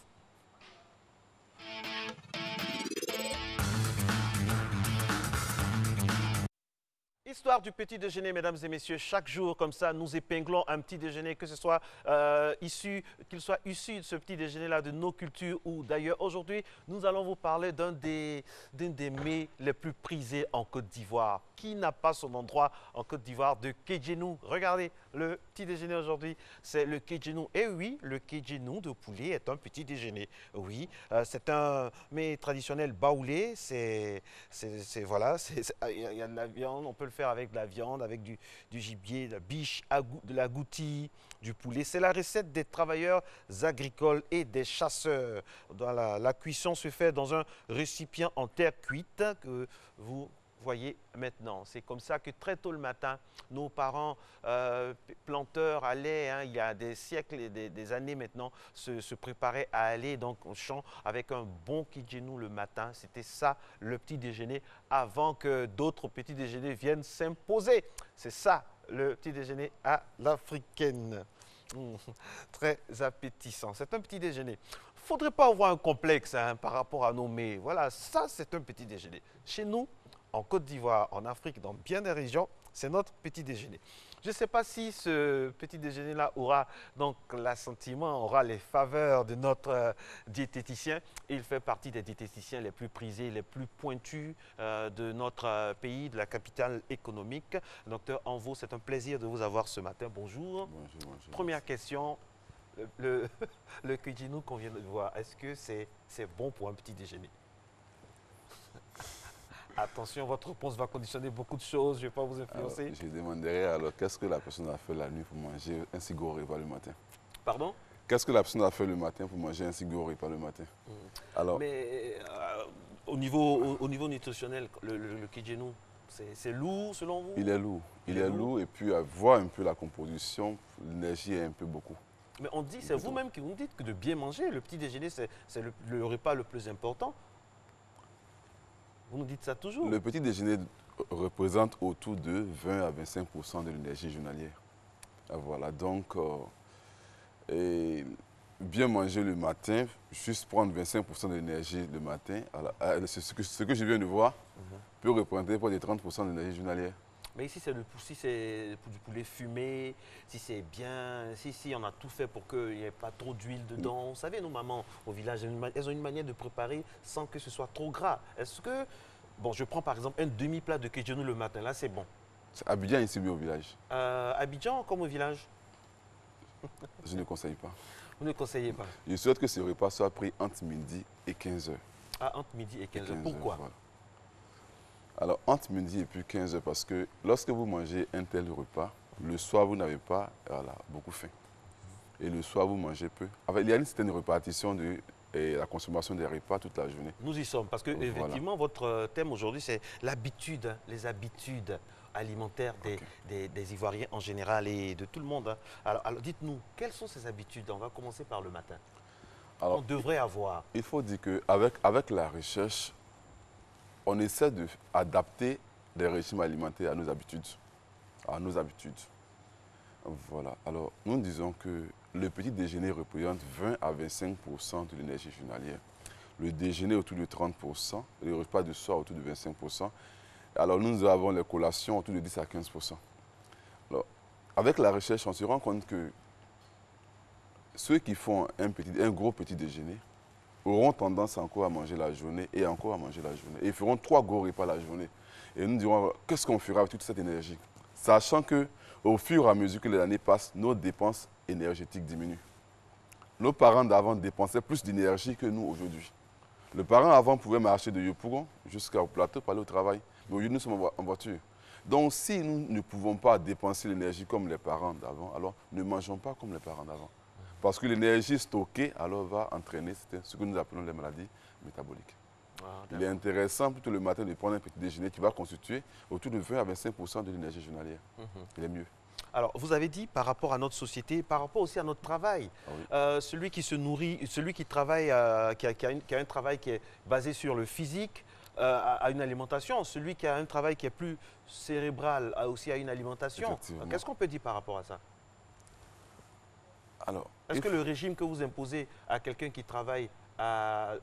Histoire du petit déjeuner, mesdames et messieurs. Chaque jour, comme ça, nous épinglons un petit déjeuner, que ce soit qu'il soit issu de ce petit déjeuner-là, de nos cultures ou d'ailleurs. Aujourd'hui, nous allons vous parler d'un des mets les plus prisés en Côte d'Ivoire. Qui n'a pas son endroit en Côte d'Ivoire de Kédjenou? Regardez, le petit déjeuner aujourd'hui, c'est le Kédjenou. Et oui, le Kédjenou de poulet est un petit déjeuner. Oui, c'est un mets traditionnel baoulé. Voilà, il y a de la viande, on peut le faire avec de la viande, avec du gibier, de la biche, de l'agouti, du poulet. C'est la recette des travailleurs agricoles et des chasseurs. La cuisson se fait dans un récipient en terre cuite que vous voyez maintenant. C'est comme ça que très tôt le matin, nos parents planteurs allaient, il y a des siècles et des années maintenant, se préparaient à aller donc au champ avec un bon kijenu le matin. C'était ça le petit déjeuner avant que d'autres petits déjeuners viennent s'imposer. C'est ça le petit déjeuner à l'africaine. Très appétissant. C'est un petit déjeuner. Il ne faudrait pas avoir un complexe par rapport à nos mets. Voilà, ça c'est un petit déjeuner. Chez nous, en Côte d'Ivoire, en Afrique, dans bien des régions, c'est notre petit déjeuner. Je ne sais pas si ce petit déjeuner-là aura donc l'assentiment, aura les faveurs de notre diététicien. Il fait partie des diététiciens les plus prisés, les plus pointus de notre pays, de la capitale économique. Docteur Anvo, c'est un plaisir de vous avoir ce matin. Bonjour. Bonjour. Première question, le kijenu qu'on vient de voir, est-ce que c'est bon pour un petit déjeuner? Attention, votre réponse va conditionner beaucoup de choses, je ne vais pas vous influencer. Alors, je demanderais alors, qu'est-ce que la personne a fait la nuit pour manger un si gros repas le matin? Pardon? Qu'est-ce que la personne a fait le matin pour manger un si gros repas le matin? Alors, mais au niveau nutritionnel, le kijenu, c'est lourd selon vous? Il est lourd. Il est lourd et puis voir un peu la composition, l'énergie est un peu beaucoup. Mais on dit, c'est vous-même qui vous dites que de bien manger, le petit déjeuner, c'est le repas le plus important. Vous nous dites ça toujours. Le petit déjeuner représente autour de 20 à 25% de l'énergie journalière. Voilà, donc, et bien manger le matin, juste prendre 25% de l'énergie le matin, ce que je viens de voir peut représenter pour des 30% de l'énergie journalière. Mais ici, c'est du poulet fumé, si c'est bien, si on a tout fait pour qu'il n'y ait pas trop d'huile dedans. Vous savez, nos mamans au village, elles ont une manière de préparer sans que ce soit trop gras. Est-ce que, bon, je prends par exemple un demi-plat de kijenu le matin, là c'est bon. Abidjan ici au village. Abidjan comme au village? Je ne conseille pas. Vous ne conseillez pas? Je souhaite que ce repas soit pris entre midi et 15h. Ah, entre midi et 15h. Pourquoi? Voilà. Alors, entre midi et puis 15h, parce que lorsque vous mangez un tel repas, le soir, vous n'avez pas beaucoup faim. Et le soir, vous mangez peu. Enfin, il y a une certaine répartition de la consommation des repas toute la journée. Nous y sommes, parce que effectivement, votre thème aujourd'hui, c'est l'habitude, les habitudes alimentaires des Ivoiriens en général et de tout le monde. Alors dites-nous, quelles sont ces habitudes? On va commencer par le matin. Alors, on devrait avoir. Il faut dire qu'avec la recherche, on essaie d'adapter les régimes alimentaires à nos habitudes. Voilà. Alors, nous disons que le petit déjeuner représente 20 à 25% de l'énergie journalière. Le déjeuner autour de 30%, le repas du soir autour de 25%. Alors, nous avons les collations autour de 10 à 15%. Alors, avec la recherche, on se rend compte que ceux qui font un gros petit déjeuner auront tendance encore à manger la journée et encore à manger la journée. Et ils feront 3 gros repas la journée. Et nous dirons, qu'est-ce qu'on fera avec toute cette énergie? Sachant qu'au fur et à mesure que les années passent, nos dépenses énergétiques diminuent. Nos parents d'avant dépensaient plus d'énergie que nous aujourd'hui. Les parents avant pouvaient marcher de Yopougon jusqu'au plateau pour aller au travail. Mais aujourd'hui, nous sommes en voiture. Donc, si nous ne pouvons pas dépenser l'énergie comme les parents d'avant, alors ne mangeons pas comme les parents d'avant. Parce que l'énergie stockée alors va entraîner ce que nous appelons les maladies métaboliques. Il est intéressant plutôt le matin de prendre un petit déjeuner qui va constituer autour de 20 à 25% de l'énergie journalière. Il est mieux. Alors, vous avez dit par rapport à notre société, par rapport aussi à notre travail, celui qui se nourrit, celui qui travaille, qui a un travail qui est basé sur le physique, a une alimentation. Celui qui a un travail qui est plus cérébral a aussi une alimentation. Qu'est-ce qu'on peut dire par rapport à ça? Est-ce que le régime que vous imposez à quelqu'un qui travaille,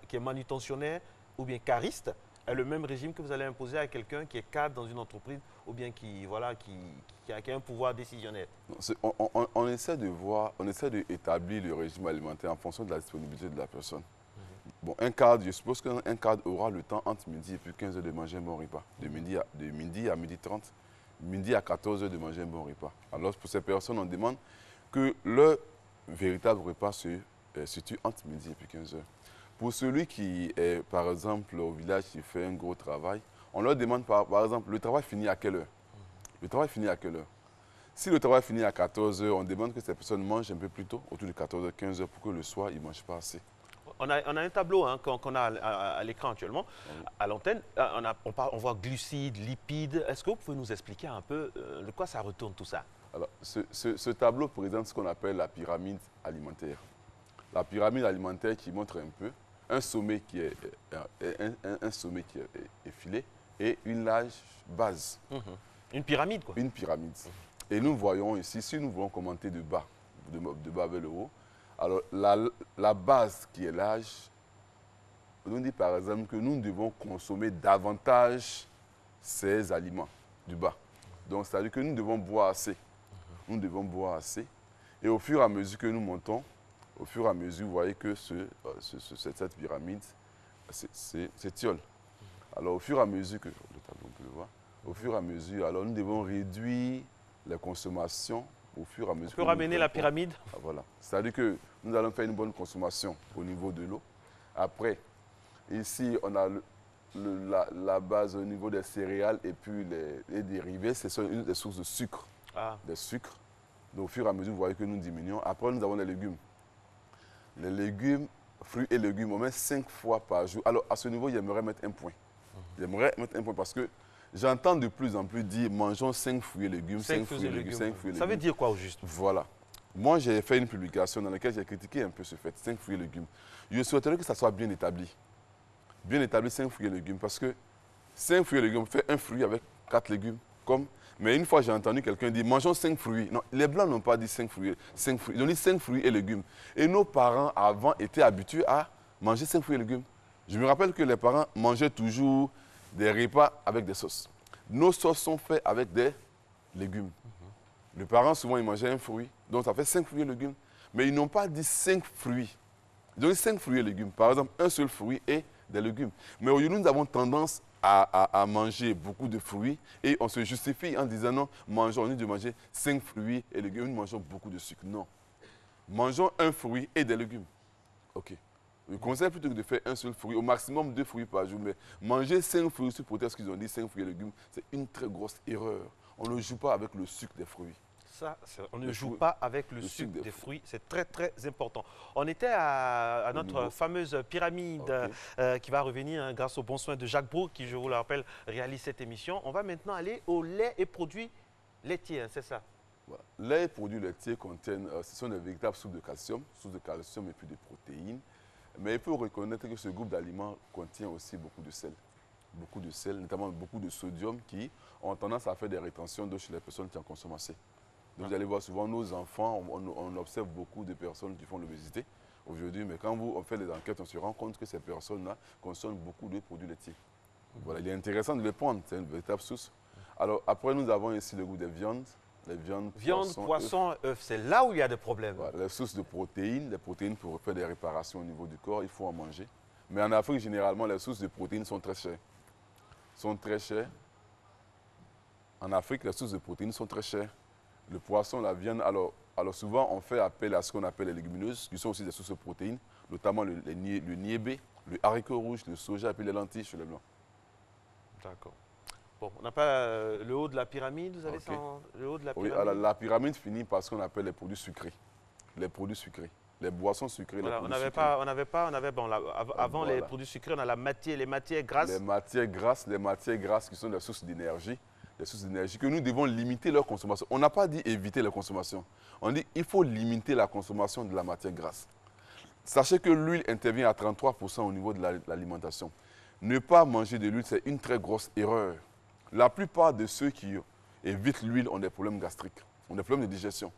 qui est manutentionnaire ou bien cariste, est le même régime que vous allez imposer à quelqu'un qui est cadre dans une entreprise ou bien qui a un pouvoir décisionnaire? On essaie d'établir le régime alimentaire en fonction de la disponibilité de la personne. Bon, un cadre, je suppose qu'un cadre aura le temps entre midi et puis 15h de manger un bon repas. De midi à midi 30, midi à 14h de manger un bon repas. Alors pour ces personnes, on demande que leur véritable repas se situe entre midi et puis 15h. Pour celui qui est, par exemple, au village, qui fait un gros travail, on leur demande, par exemple, le travail finit à quelle heure? Le travail finit à quelle heure? Si le travail finit à 14 h, on demande que ces personnes mangent un peu plus tôt, autour de 14 h, 15 h, pour que le soir, ils ne mangent pas assez. On a un tableau hein, qu'on a à l'écran actuellement, à l'antenne. On voit glucides, lipides. Est-ce que vous pouvez nous expliquer un peu de quoi ça retourne tout ça? Alors, ce tableau présente ce qu'on appelle la pyramide alimentaire. La pyramide alimentaire qui montre un peu un sommet qui est, effilé et une large base. Une pyramide, quoi. Une pyramide. Et nous voyons ici, si nous voulons commenter de bas vers le haut, alors la base qui est large, on dit par exemple que nous devons consommer davantage ces aliments du bas. Donc, c'est-à-dire que nous devons boire assez. Nous devons boire assez. Et au fur et à mesure que nous montons, au fur et à mesure, vous voyez que cette pyramide s'étiole. Alors, au fur et à mesure que, le tableau, on peut le voir, au fur et à mesure, alors nous devons réduire les consommations au fur et à mesure. On peut ramener la pyramide? Voilà. C'est-à-dire que nous allons faire une bonne consommation au niveau de l'eau. Après, ici, on a la base au niveau des céréales et puis les dérivés. Ce sont des sources de sucre. Des sucres. Donc, au fur et à mesure, vous voyez que nous diminuons. Après, nous avons les légumes. Les légumes, fruits et légumes, on met 5 fois par jour. Alors, à ce niveau, j'aimerais mettre un point. J'aimerais mettre un point parce que j'entends de plus en plus dire mangeons 5 fruits et légumes, 5 fruits et légumes, 5 fruits et légumes. Ça veut dire quoi au juste? Voilà. Moi, j'ai fait une publication dans laquelle j'ai critiqué un peu ce fait, 5 fruits et légumes. Je souhaiterais que ça soit bien établi. Bien établi, 5 fruits et légumes, parce que 5 fruits et légumes, fait un fruit avec 4 légumes. Mais une fois, j'ai entendu quelqu'un dire mangeons 5 fruits. Non, les Blancs n'ont pas dit 5 fruits. Ils ont dit 5 fruits et légumes. Et nos parents, avant, étaient habitués à manger 5 fruits et légumes. Je me rappelle que les parents mangeaient toujours des repas avec des sauces. Nos sauces sont faites avec des légumes. Les parents, souvent, ils mangeaient un fruit. Donc, ça fait 5 fruits et légumes. Mais ils n'ont pas dit 5 fruits. Ils ont dit 5 fruits et légumes. Par exemple, un seul fruit et des légumes. Mais aujourd'hui, nous avons tendance à manger beaucoup de fruits et on se justifie en disant non, mangeons, au lieu de manger 5 fruits et légumes, nous mangeons beaucoup de sucre. Non. Mangeons un fruit et des légumes. OK. Je conseille plutôt que de faire un seul fruit, au maximum 2 fruits par jour. Mais manger 5 fruits, sur prétexte qu'ils ont dit 5 fruits et légumes, c'est une très grosse erreur. On ne joue pas avec le sucre des fruits. Ça, on ne joue pas avec le sucre des fruits. C'est très, très important. On était à notre fameuse pyramide qui va revenir grâce aux bons soins de Jacques Brou, qui, je vous le rappelle, réalise cette émission. On va maintenant aller au lait et produits laitiers, c'est ça? Voilà. Lait et produits laitiers contiennent, ce sont des véritables sources de calcium et puis de protéines. Mais il faut reconnaître que ce groupe d'aliments contient aussi beaucoup de sel, notamment beaucoup de sodium qui ont tendance à faire des rétentions d'eau chez les personnes qui en consomment assez. Donc, vous allez voir souvent nos enfants, on observe beaucoup de personnes qui font l'obésité aujourd'hui, mais quand on fait des enquêtes, on se rend compte que ces personnes-là consomment beaucoup de produits laitiers. Voilà, il est intéressant de les prendre, c'est une véritable source. Alors après, nous avons ici le goût des viandes. Les viandes, poissons, œufs, c'est là où il y a des problèmes. Voilà, les sources de protéines, les protéines pour faire des réparations au niveau du corps, il faut en manger. Mais en Afrique, généralement, les sources de protéines sont très chères. En Afrique, les sources de protéines sont très chères. Le poisson, la viande, alors souvent, on fait appel à ce qu'on appelle les légumineuses, qui sont aussi des sources de protéines, notamment le niébé, le haricot rouge, le soja et puis les lentilles chez les blancs. D'accord. Bon, on n'a pas le haut de la pyramide, vous avez ça le haut de la pyramide? Oui, alors la pyramide finit par ce qu'on appelle les produits sucrés. Les produits sucrés. Les boissons sucrées, voilà, les produits sucrés. Avant les produits sucrés, on a les matières grasses. Les matières grasses qui sont des sources d'énergie. Des sources d'énergie que nous devons limiter leur consommation. On n'a pas dit éviter la consommation. On dit qu'il faut limiter la consommation de la matière grasse. Sachez que l'huile intervient à 33% au niveau de l'alimentation. Ne pas manger de l'huile, c'est une très grosse erreur. La plupart de ceux qui évitent l'huile ont des problèmes gastriques, ont des problèmes de digestion.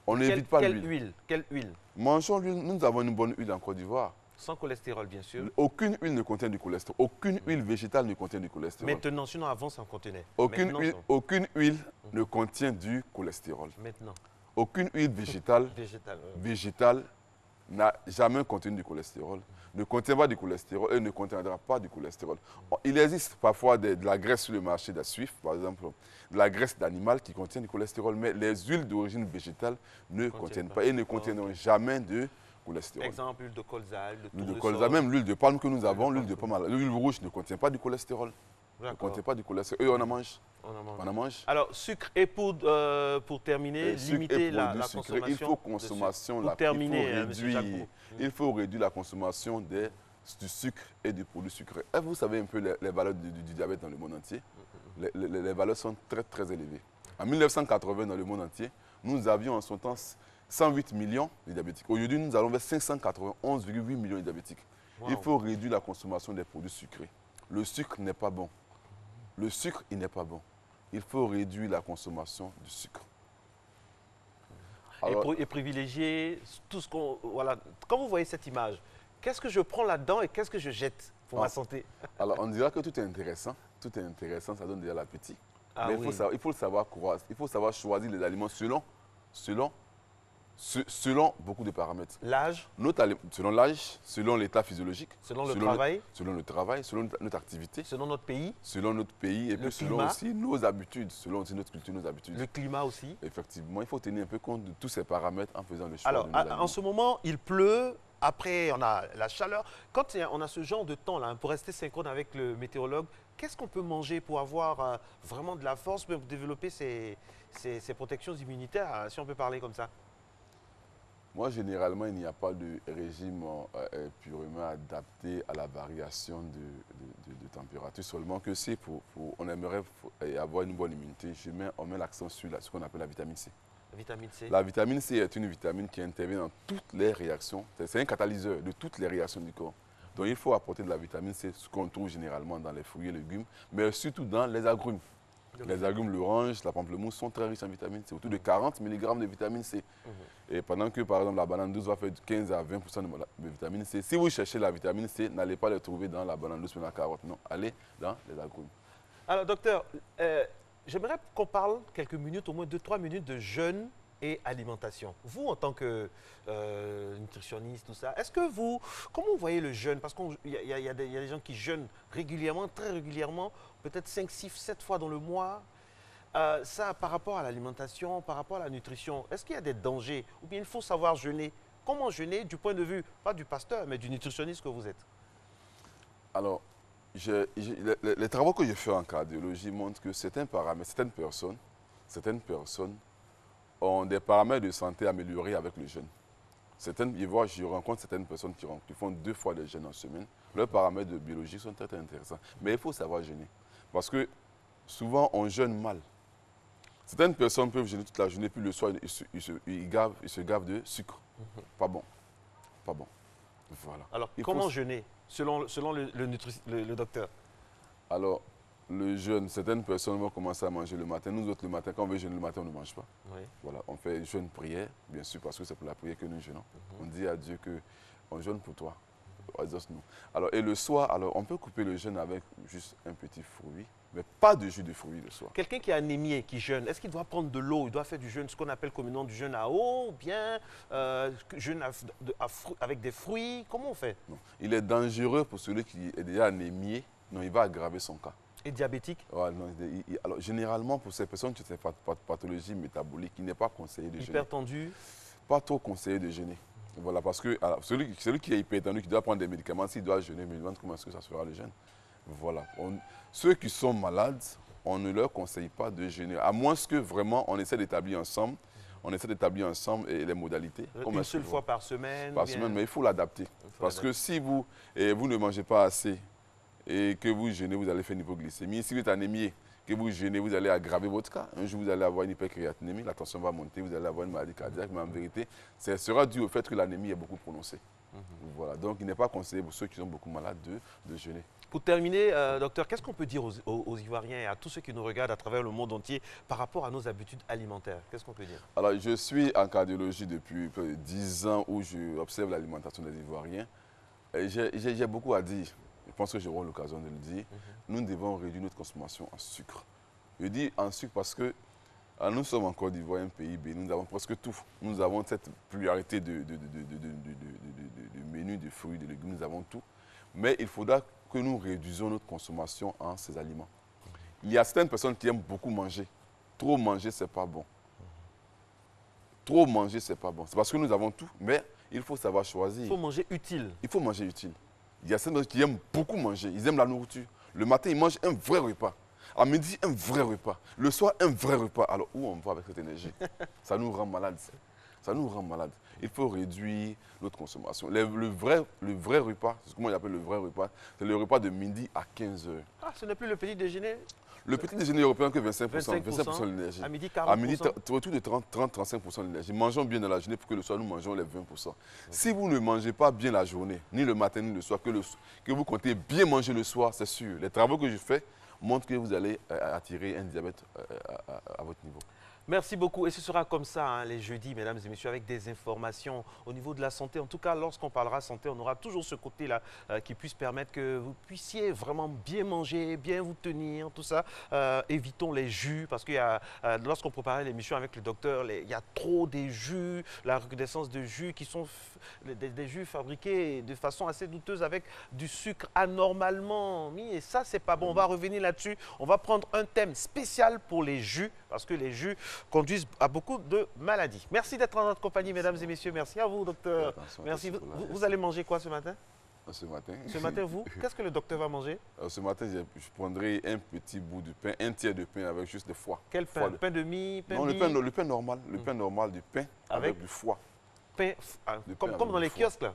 On n'évite pas l'huile. Quelle huile? Mangeons l'huile. Nous avons une bonne huile en Côte d'Ivoire. Sans cholestérol, bien sûr. Aucune huile ne contient du cholestérol. Aucune huile végétale ne contient du cholestérol. Maintenant, sinon avant, ça en contenait. Aucune huile ne contient du cholestérol. Maintenant. Aucune huile végétale n'a jamais contenu du cholestérol. Ne contient pas du cholestérol et ne contiendra pas du cholestérol. Il existe parfois de la graisse sur le marché de Suif, par exemple, de la graisse d'animal qui contient du cholestérol, mais les huiles d'origine végétale ne contiennent pas et ne contiendront jamais de cholestérol. Exemple, l'huile de colza, l'huile de colza, même l'huile de palme que nous avons, l'huile de palme, l'huile rouge ne contient pas du cholestérol. Ne comptez pas du cholestérol. Eux, on en mange. On en mange. Alors, sucre et poudre, pour terminer, limiter la consommation. Il faut consommation, il faut réduire la consommation du sucre et du produit sucré. Et vous savez un peu les valeurs du diabète dans le monde entier. Les valeurs sont très, très élevées. En 1980, dans le monde entier, nous avions en son temps 108 millions de diabétiques. Aujourd'hui, nous allons vers 591,8 millions de diabétiques. Wow. Il faut réduire la consommation des produits sucrés. Le sucre n'est pas bon. Le sucre, il n'est pas bon. Il faut réduire la consommation du sucre. Alors, et privilégier tout ce qu'on... Voilà. Quand vous voyez cette image, qu'est-ce que je prends là-dedans et qu'est-ce que je jette pour ma santé? Alors, on dira que tout est intéressant. Tout est intéressant, ça donne déjà l'appétit. Ah, mais oui. il faut savoir choisir les aliments selon beaucoup de paramètres. L'âge? Selon l'âge, selon l'état physiologique. Selon le travail? Selon le travail, selon notre activité. Selon notre pays? Selon notre pays et puis selon aussi nos habitudes, selon aussi notre culture, nos habitudes. Le climat aussi? Effectivement, il faut tenir un peu compte de tous ces paramètres en faisant le choix. Alors, en ce moment, il pleut. Après, on a la chaleur. Quand on a ce genre de temps-là, pour rester synchrone avec le météorologue, qu'est-ce qu'on peut manger pour avoir vraiment de la force, pour développer ces protections immunitaires, si on peut parler comme ça? Moi, généralement, il n'y a pas de régime purement adapté à la variation de température. Seulement que si on aimerait avoir une bonne immunité, on met l'accent sur ce qu'on appelle la vitamine C. La vitamine C. La vitamine C est une vitamine qui intervient dans toutes les réactions. C'est un catalyseur de toutes les réactions du corps. Donc, il faut apporter de la vitamine C, ce qu'on trouve généralement dans les fruits et légumes, mais surtout dans les agrumes. Les agrumes, l'orange, la pamplemousse sont très riches en vitamine C, autour de 40 mg de vitamine C. Et pendant que, par exemple, la banane douce va faire 15 à 20 de vitamine C, si vous cherchez la vitamine C, n'allez pas la trouver dans la banane douce ou dans la carotte, non, allez dans les agrumes. Alors, docteur, j'aimerais qu'on parle quelques minutes, au moins 2-3 minutes de jeûne et alimentation. Vous, en tant que nutritionniste, tout ça, comment vous voyez le jeûne? Parce qu'il y a des gens qui jeûnent régulièrement, très régulièrement, peut-être 5, 6, 7 fois dans le mois. Ça, par rapport à l'alimentation, par rapport à la nutrition, est-ce qu'il y a des dangers? Ou bien il faut savoir jeûner? Comment jeûner du point de vue, pas du pasteur, mais du nutritionniste que vous êtes? Alors, les travaux que je fais en cardiologie montrent que certaines personnes ont des paramètres de santé améliorés avec le jeûne. Je rencontre certaines personnes qui font 2 fois le jeûne en semaine. Leurs paramètres biologiques sont très, très intéressants. Mais il faut savoir jeûner. Parce que souvent, on jeûne mal. Certaines personnes peuvent jeûner toute la journée, puis le soir, ils se gavent de sucre. Pas bon. Pas bon. Voilà. Alors, comment jeûner, selon le docteur? Alors, le jeûne, certaines personnes vont commencer à manger le matin. Nous autres, le matin, quand on veut jeûner le matin, on ne mange pas. Oui. Voilà, on fait jeûne prière, bien sûr, parce que c'est pour la prière que nous jeûnons. On dit à Dieu qu'on jeûne pour toi. Exauce-nous. Alors, et le soir, alors, on peut couper le jeûne avec juste un petit fruit, mais pas de jus de fruits le soir. Quelqu'un qui est anémié, qui jeûne, est-ce qu'il doit prendre de l'eau? Il doit faire du jeûne, ce qu'on appelle communément du jeûne à eau, ou bien jeûne avec des fruits? Comment on fait? Non. Il est dangereux pour celui qui est déjà anémié. Non, il va aggraver son cas. Et diabétique? Ouais, non, alors, généralement, pour ces personnes qui ont cette pathologie métabolique, il n'est pas conseillé de jeûner. Hypertendu? Pas trop conseillé de jeûner. Voilà, parce que alors, celui qui est hypertendu, qui doit prendre des médicaments, s'il doit jeûner, me demande comment est-ce que ça sera le jeûne. Voilà. Ceux qui sont malades, on ne leur conseille pas de jeûner, à moins que vraiment on essaie d'établir ensemble. Les modalités. Une seule fois par semaine? Par semaine, mais il faut l'adapter. Parce que si vous ne mangez pas assez et que vous jeûnez, vous allez faire une hypoglycémie. Si vous êtes anémié, que vous jeûnez, vous allez aggraver votre cas. Un jour, vous allez avoir une hypercréatinémie, la tension va monter, vous allez avoir une maladie cardiaque, mais en vérité, ça sera dû au fait que l'anémie est beaucoup prononcée. Voilà. Donc, il n'est pas conseillé pour ceux qui sont beaucoup malades de jeûner. Pour terminer, docteur, qu'est-ce qu'on peut dire aux Ivoiriens et à tous ceux qui nous regardent à travers le monde entier par rapport à nos habitudes alimentaires? Qu'est-ce qu'on peut dire? Alors, je suis en cardiologie depuis 10 ans où j'observe l'alimentation des Ivoiriens. J'ai beaucoup à dire. Je pense que j'aurai l'occasion de le dire. Nous devons réduire notre consommation en sucre. Je dis en sucre parce que nous sommes en Côte d'Ivoire, un pays béni, nous avons presque tout. Nous avons cette pluralité de menus, de fruits, de légumes, nous avons tout. Mais il faudra que nous réduisions notre consommation en ces aliments. Il y a certaines personnes qui aiment beaucoup manger. Trop manger, ce n'est pas bon. Trop manger, ce n'est pas bon. C'est parce que nous avons tout, mais il faut savoir choisir. Il faut manger utile. Il faut manger utile. Il y a certaines personnes qui aiment beaucoup manger, ils aiment la nourriture. Le matin, il mange un vrai repas. À midi, un vrai repas. Le soir, un vrai repas. Alors, où on va avec cette énergie? Ça nous rend malades. Ça nous rend malades. Il faut réduire notre consommation. Le vrai repas, c'est ce que moi j'appelle le vrai repas, c'est le repas de midi à 15 h. Ah, ce n'est plus le petit déjeuner? Le petit déjeuner européen que 25% de l'énergie. À midi, 40%. À midi, autour de 30-35% de l'énergie. Mangeons bien dans la journée pour que le soir, nous mangeons les 20%. Si vous ne mangez pas bien la journée, ni le matin, ni le soir, que vous comptez bien manger le soir, c'est sûr. Les travaux que je fais montrent que vous allez attirer un diabète à votre niveau. Merci beaucoup. Et ce sera comme ça hein, les jeudis, mesdames et messieurs, avec des informations au niveau de la santé. En tout cas, lorsqu'on parlera santé, on aura toujours ce côté-là qui puisse permettre que vous puissiez vraiment bien manger, bien vous tenir, tout ça. Évitons les jus, parce que lorsqu'on préparait l'émission avec le docteur, il y a trop des jus, la recrudescence de jus qui sont des jus fabriqués de façon assez douteuse avec du sucre anormalement mis. Et ça, c'est pas bon. On va revenir là-dessus. On va prendre un thème spécial pour les jus, parce que les jus conduisent à beaucoup de maladies. Merci d'être en notre compagnie, mesdames et messieurs. Merci à vous, docteur. Merci. Vous allez manger quoi ce matin? Ce matin. Ce matin, vous, qu'est-ce que le docteur va manger? Ce matin, je prendrai un petit bout de pain, un tiers de pain avec juste de foie. Quel pain? Pain de mie, pain non, le pain normal. Le pain normal du pain avec du foie. Pain, comme dans les kiosques là?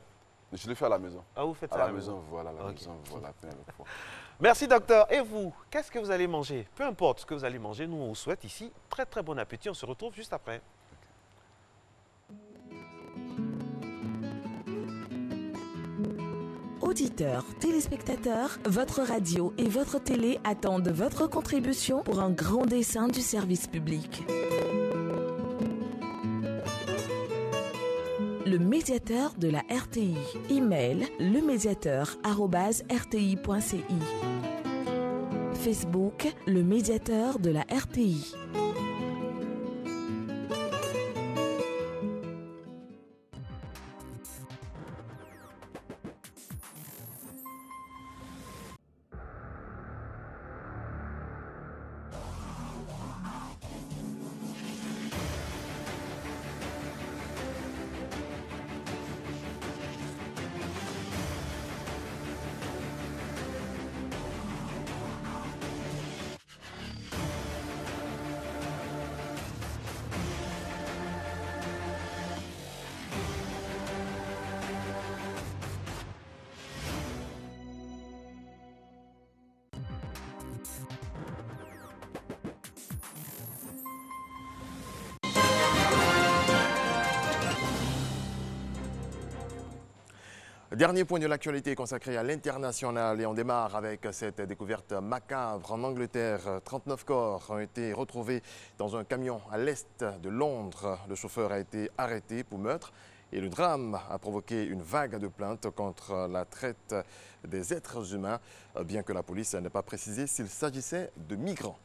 Je le fais à la maison. Ah, vous faites ça à la maison? Voilà, à la maison, voilà, pain avec foie. Merci docteur. Et vous, qu'est-ce que vous allez manger? Peu importe ce que vous allez manger, nous on vous souhaite ici très très bon appétit. On se retrouve juste après. Auditeurs, téléspectateurs, votre radio et votre télé attendent votre contribution pour un grand dessein du service public. Le médiateur de la RTI. Email lemediateur@rti.ci. Facebook, le médiateur de la RTI. Dernier point de l'actualité consacré à l'international et on démarre avec cette découverte macabre. En Angleterre, 39 corps ont été retrouvés dans un camion à l'est de Londres. Le chauffeur a été arrêté pour meurtre et le drame a provoqué une vague de plaintes contre la traite des êtres humains, bien que la police n'ait pas précisé s'il s'agissait de migrants.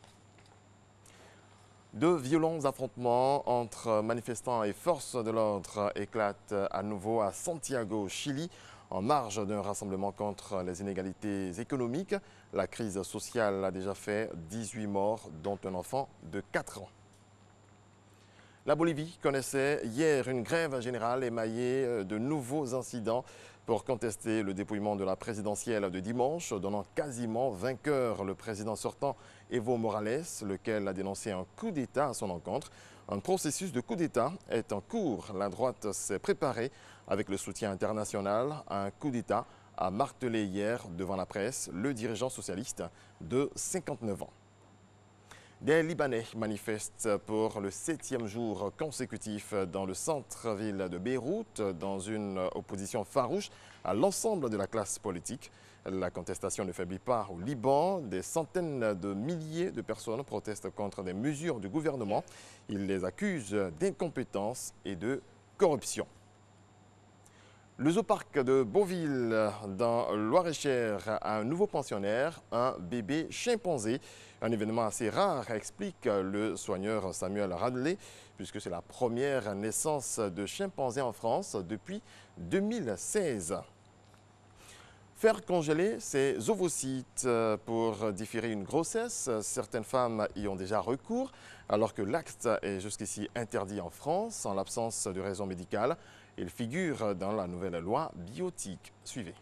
De violents affrontements entre manifestants et forces de l'ordre éclatent à nouveau à Santiago, Chili, en marge d'un rassemblement contre les inégalités économiques. La crise sociale a déjà fait 18 morts, dont un enfant de 4 ans. La Bolivie connaissait hier une grève générale émaillée de nouveaux incidents pour contester le dépouillement de la présidentielle de dimanche, donnant quasiment vainqueur le président sortant Evo Morales, lequel a dénoncé un coup d'État à son encontre. Un processus de coup d'État est en cours. La droite s'est préparée avec le soutien international à un coup d'État, a martelé hier devant la presse le dirigeant socialiste de 59 ans. Des Libanais manifestent pour le 7e jour consécutif dans le centre-ville de Beyrouth, dans une opposition farouche à l'ensemble de la classe politique. La contestation ne faiblit pas au Liban. Des centaines de milliers de personnes protestent contre des mesures du gouvernement. Ils les accusent d'incompétence et de corruption. Le zooparc de Beauville, dans Loir-et-Cher, a un nouveau pensionnaire, un bébé chimpanzé. Un événement assez rare, explique le soigneur Samuel Radley, puisque c'est la première naissance de chimpanzé en France depuis 2016. Faire congeler ses ovocytes pour différer une grossesse, certaines femmes y ont déjà recours, alors que l'acte est jusqu'ici interdit en France en l'absence de raison médicale. Il figure dans la nouvelle loi biotique. Suivez.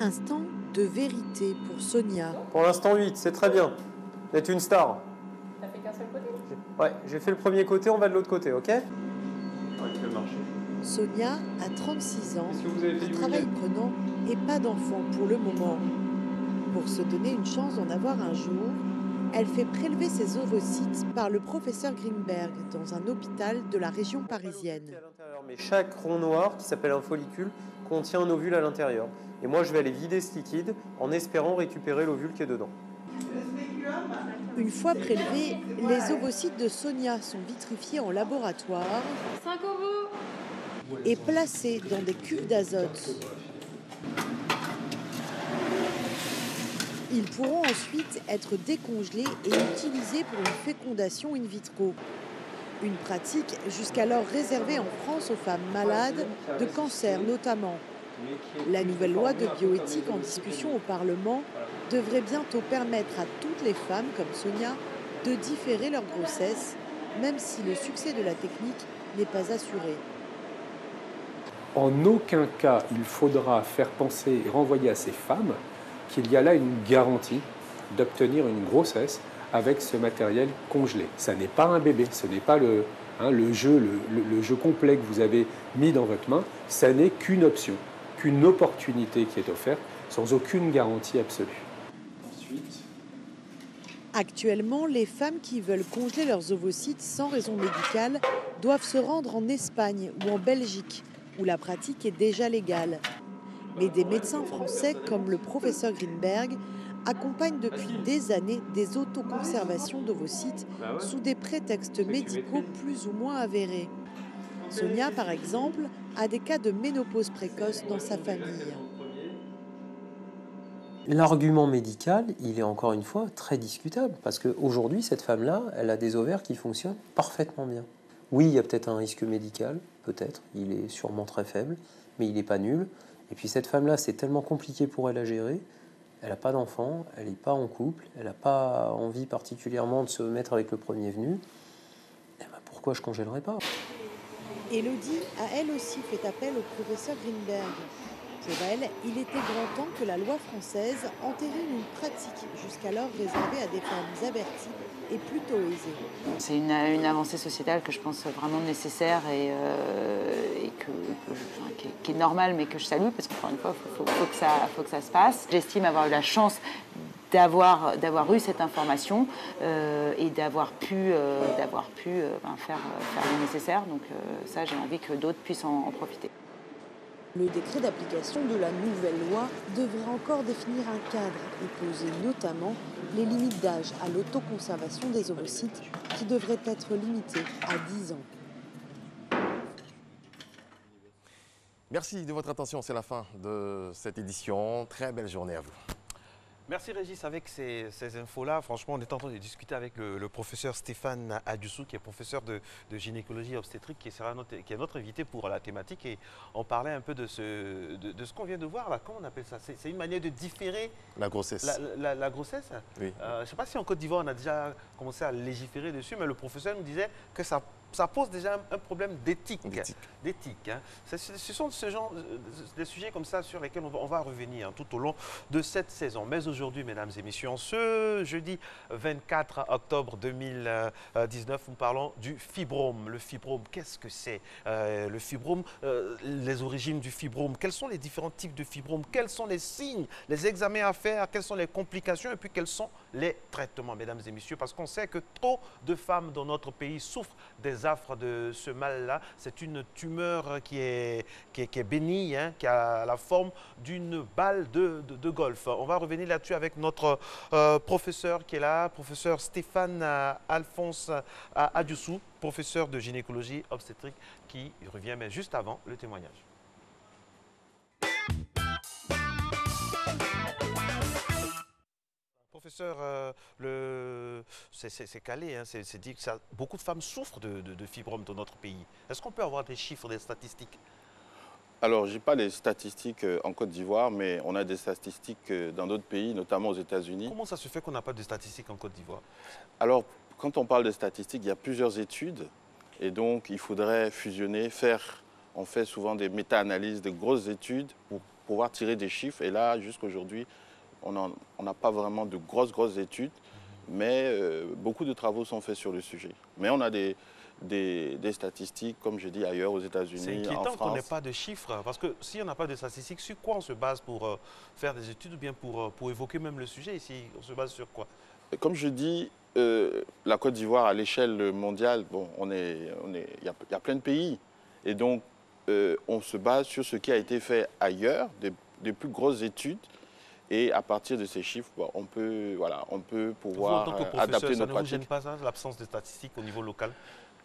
Instant de vérité pour Sonia. Pour l'instant 8, c'est très bien. D'être une star. T'as fait qu'un seul côté? Ouais, j'ai fait le premier côté, on va de l'autre côté, ok? Sonia a 36 ans, un travail prenant et pas d'enfant pour le moment. Pour se donner une chance d'en avoir un jour, elle fait prélever ses ovocytes par le professeur Greenberg dans un hôpital de la région parisienne. Mais chaque rond noir, qui s'appelle un follicule, contient un ovule à l'intérieur. Et moi, je vais aller vider ce liquide en espérant récupérer l'ovule qui est dedans. Une fois prélevés, les ovocytes de Sonia sont vitrifiés en laboratoire et placés dans des cuves d'azote. Ils pourront ensuite être décongelés et utilisés pour une fécondation in vitro. Une pratique jusqu'alors réservée en France aux femmes malades de cancer notamment. La nouvelle loi de bioéthique en discussion au Parlement devrait bientôt permettre à toutes les femmes comme Sonia de différer leur grossesse, même si le succès de la technique n'est pas assuré. En aucun cas, il faudra faire penser et renvoyer à ces femmes qu'il y a là une garantie d'obtenir une grossesse avec ce matériel congelé. Ça n'est pas un bébé, ce n'est pas le jeu complet que vous avez mis dans votre main, ça n'est qu'une option, qu'une opportunité qui est offerte sans aucune garantie absolue. Actuellement, les femmes qui veulent congeler leurs ovocytes sans raison médicale doivent se rendre en Espagne ou en Belgique, où la pratique est déjà légale. Mais des médecins français, comme le professeur Greenberg, accompagnent depuis des années des autoconservations d'ovocytes sous des prétextes médicaux plus ou moins avérés. Sonia, par exemple, a des cas de ménopause précoce dans sa famille. L'argument médical, il est encore une fois très discutable, parce qu'aujourd'hui, cette femme-là, elle a des ovaires qui fonctionnent parfaitement bien. Oui, il y a peut-être un risque médical, peut-être, il est sûrement très faible, mais il n'est pas nul. Et puis cette femme-là, c'est tellement compliqué pour elle à gérer, elle n'a pas d'enfant, elle n'est pas en couple, elle n'a pas envie particulièrement de se mettre avec le premier venu. Eh ben, pourquoi je ne congélerais pas? Élodie a elle aussi fait appel au professeur Greenberg. Pour elle, il était grand temps que la loi française entérine une pratique jusqu'alors réservée à des femmes averties et plutôt aisées. C'est une avancée sociétale que je pense vraiment nécessaire et qui est normale, mais que je salue, parce qu'encore une fois, il faut que ça se passe. J'estime avoir eu la chance d'avoir eu cette information et d'avoir pu faire le nécessaire. Donc ça, j'ai envie que d'autres puissent en profiter. Le décret d'application de la nouvelle loi devrait encore définir un cadre et poser notamment les limites d'âge à l'autoconservation des ovocytes qui devraient être limitées à 10 ans. Merci de votre attention, c'est la fin de cette édition. Très belle journée à vous. Merci Régis, avec ces infos-là, franchement, on est en train de discuter avec le professeur Stéphane Adjoussou, qui est professeur de gynécologie obstétrique, qui est notre invité pour la thématique. Et on parlait un peu de ce qu'on vient de voir là. Comment on appelle ça? C'est une manière de différer la grossesse. La grossesse. Oui. Je ne sais pas si en Côte d'Ivoire, on a déjà commencé à légiférer dessus, mais le professeur nous disait que ça pose déjà un problème d'éthique. Hein. Ce sont ce genre de sujets comme ça sur lesquels on va revenir tout au long de cette saison. Mais aujourd'hui, mesdames et messieurs, ce jeudi 24 octobre 2019, nous parlons du fibrome. Le fibrome, qu'est-ce que c'est? Le fibrome, les origines du fibrome, quels sont les différents types de fibrome, quels sont les signes, les examens à faire, quelles sont les complications et puis quels sont les traitements, mesdames et messieurs, parce qu'on sait que trop de femmes dans notre pays souffrent des affres de ce mal-là. C'est une tumeur qui est bénigne, hein, qui a la forme d'une balle de golf. On va revenir là-dessus avec notre professeur qui est là, professeur Stéphane Alphonse Adjoussou, professeur de gynécologie obstétrique, qui revient mais juste avant le témoignage. Professeur, c'est calé, hein, c'est dit que beaucoup de femmes souffrent de fibrome dans notre pays. Est-ce qu'on peut avoir des chiffres, des statistiques? Alors, je n'ai pas les statistiques en Côte d'Ivoire, mais on a des statistiques dans d'autres pays, notamment aux États-Unis. Comment ça se fait qu'on n'a pas de statistiques en Côte d'Ivoire? Alors, quand on parle de statistiques, il y a plusieurs études. Et donc, il faudrait fusionner, on fait souvent des méta-analyses, de grosses études pour pouvoir tirer des chiffres. Et là, jusqu'à aujourd'hui, on n'a pas vraiment de grosses études, mais beaucoup de travaux sont faits sur le sujet. Mais on a des statistiques, comme je dis, ailleurs, aux États-Unis, en France. C'est inquiétant qu'on n'ait pas de chiffres, parce que si on n'a pas de statistiques, sur quoi on se base pour faire des études ou bien pour évoquer même le sujet ici? On se base sur quoi? Comme je dis, la Côte d'Ivoire, à l'échelle mondiale, bon, il y a plein de pays. Et donc, on se base sur ce qui a été fait ailleurs, des plus grosses études. Et à partir de ces chiffres, bon, on peut pouvoir adapter nos pratiques. Ça ne vous gêne pas, l'absence de statistiques au niveau local?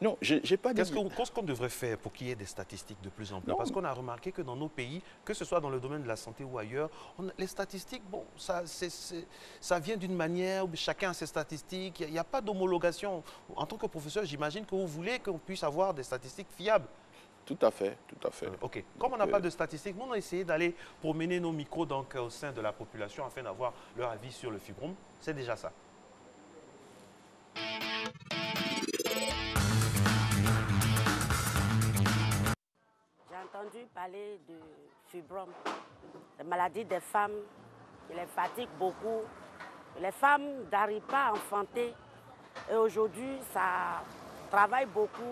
Non, j'ai pas dit... Qu'est-ce qu'on devrait faire pour qu'il y ait des statistiques de plus en plus? Parce qu'on a remarqué que dans nos pays, que ce soit dans le domaine de la santé ou ailleurs, les statistiques, bon, ça vient d'une manière où chacun a ses statistiques. Il n'y a pas d'homologation. En tant que professeur, j'imagine que vous voulez qu'on puisse avoir des statistiques fiables. Tout à fait, tout à fait. OK. Comme on n'a pas de statistiques, nous, on a essayé d'aller promener nos micros donc, au sein de la population afin d'avoir leur avis sur le fibrome. C'est déjà ça. J'ai entendu parler de fibrome, la maladie des femmes qui les fatigue beaucoup. Les femmes n'arrivent pas à enfanter et aujourd'hui, ça travaille beaucoup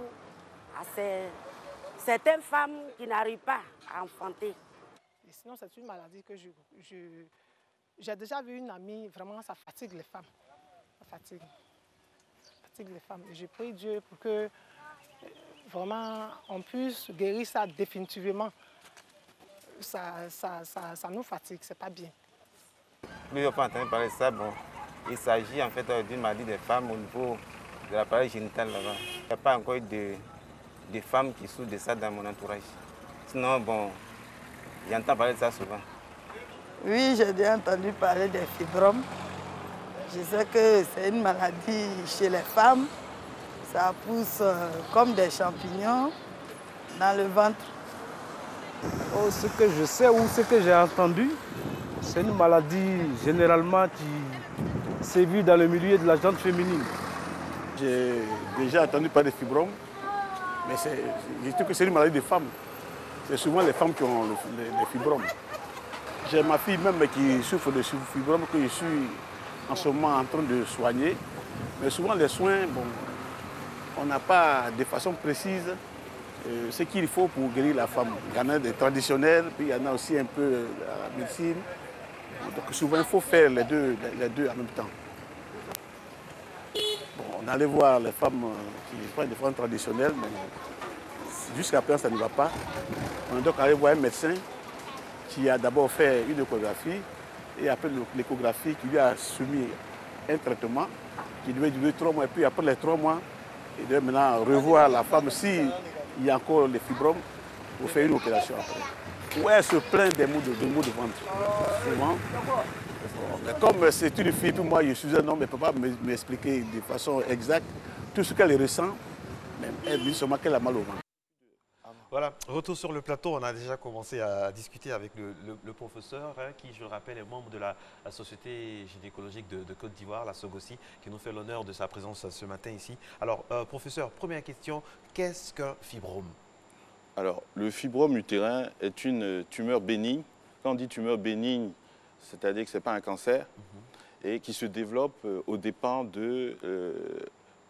à certaines femmes qui n'arrivent pas à enfanter. Et sinon, c'est une maladie que j'ai déjà vu une amie, vraiment, ça fatigue les femmes. Ça fatigue les femmes. Et je prie Dieu pour que vraiment on puisse guérir ça définitivement. Ça nous fatigue, c'est pas bien. Nous n'avons pas entendu parler de ça. Bon, il s'agit en fait d'une maladie des femmes au niveau de l'appareil génital là-bas. Il n'y a pas encore eu de femmes qui souffrent de ça dans mon entourage. Sinon, bon, j'entends parler de ça souvent. Oui, j'ai déjà entendu parler des fibromes. Je sais que c'est une maladie chez les femmes. Ça pousse comme des champignons dans le ventre. Oh, ce que je sais ou ce que j'ai entendu, c'est une maladie généralement qui sévit dans le milieu de la gente féminine. J'ai déjà entendu parler de fibromes, mais je trouve que c'est une maladie des femmes. C'est souvent les femmes qui ont les fibromes. J'ai ma fille même qui souffre de fibromes que je suis en ce moment en train de soigner. Mais souvent les soins, bon, on n'a pas de façon précise ce qu'il faut pour guérir la femme. Il y en a des traditionnels, puis il y en a aussi un peu la médecine. Donc souvent il faut faire les deux en même temps. Bon, on allait voir les femmes qui prennent des femmes traditionnelles, mais jusqu'à présent ça ne va pas. On est donc allé voir un médecin qui a d'abord fait une échographie et après l'échographie qui lui a soumis un traitement qui devait durer 3 mois. Et puis après les 3 mois, il devait maintenant revoir la femme s'il y a encore les fibromes pour faire une opération après. Ou elle se plaint des maux de ventre. Souvent. Mais comme c'est une fille, puis moi je suis un homme, elle ne peut pas m'expliquer de façon exacte tout ce qu'elle ressent, mais elle dit seulement qu'elle a mal au ventre. Voilà, retour sur le plateau, on a déjà commencé à discuter avec le professeur, qui, je le rappelle, est membre de la Société gynécologique de Côte d'Ivoire, la SOGOSI, qui nous fait l'honneur de sa présence ce matin ici. Alors, professeur, première question, qu'est-ce qu'un fibrome? Alors, le fibrome utérin est une tumeur bénigne. Quand on dit tumeur bénigne, c'est-à-dire que ce n'est pas un cancer, et qui se développe aux dépens de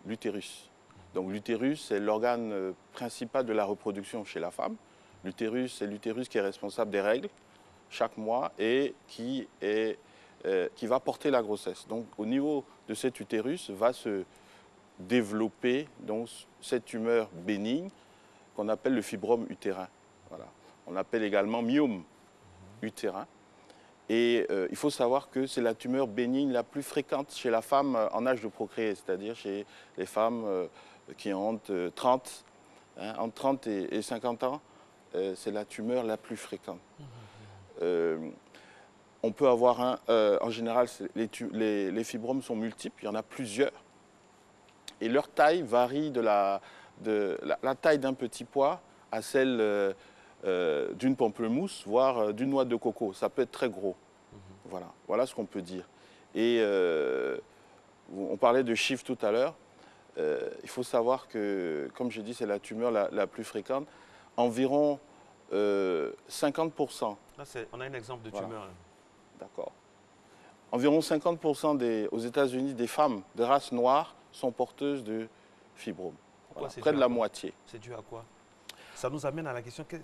l'utérus. Donc l'utérus, c'est l'organe principal de la reproduction chez la femme. L'utérus, c'est l'utérus qui est responsable des règles chaque mois et qui va porter la grossesse. Donc au niveau de cet utérus va se développer donc, cette tumeur bénigne qu'on appelle le fibrome utérin. Voilà. On appelle également myome utérin. Et il faut savoir que c'est la tumeur bénigne la plus fréquente chez la femme en âge de procréer, c'est-à-dire chez les femmes qui ont entre 30 et 50 ans, c'est la tumeur la plus fréquente. On peut avoir en général, les fibromes sont multiples, il y en a plusieurs. Et leur taille varie de la taille d'un petit pois à celle d'une pamplemousse, voire d'une noix de coco. Ça peut être très gros. Voilà ce qu'on peut dire. Et on parlait de chiffres tout à l'heure. Il faut savoir que, comme je dis, c'est la tumeur la plus fréquente. Environ 50%. Là, on a un exemple de Voilà. tumeur. D'accord. Environ 50% aux États-Unis des femmes de race noire sont porteuses de fibromes. Voilà, c'est près dû de à la quoi? moitié. C'est dû à quoi? Ça nous amène à la question, quelle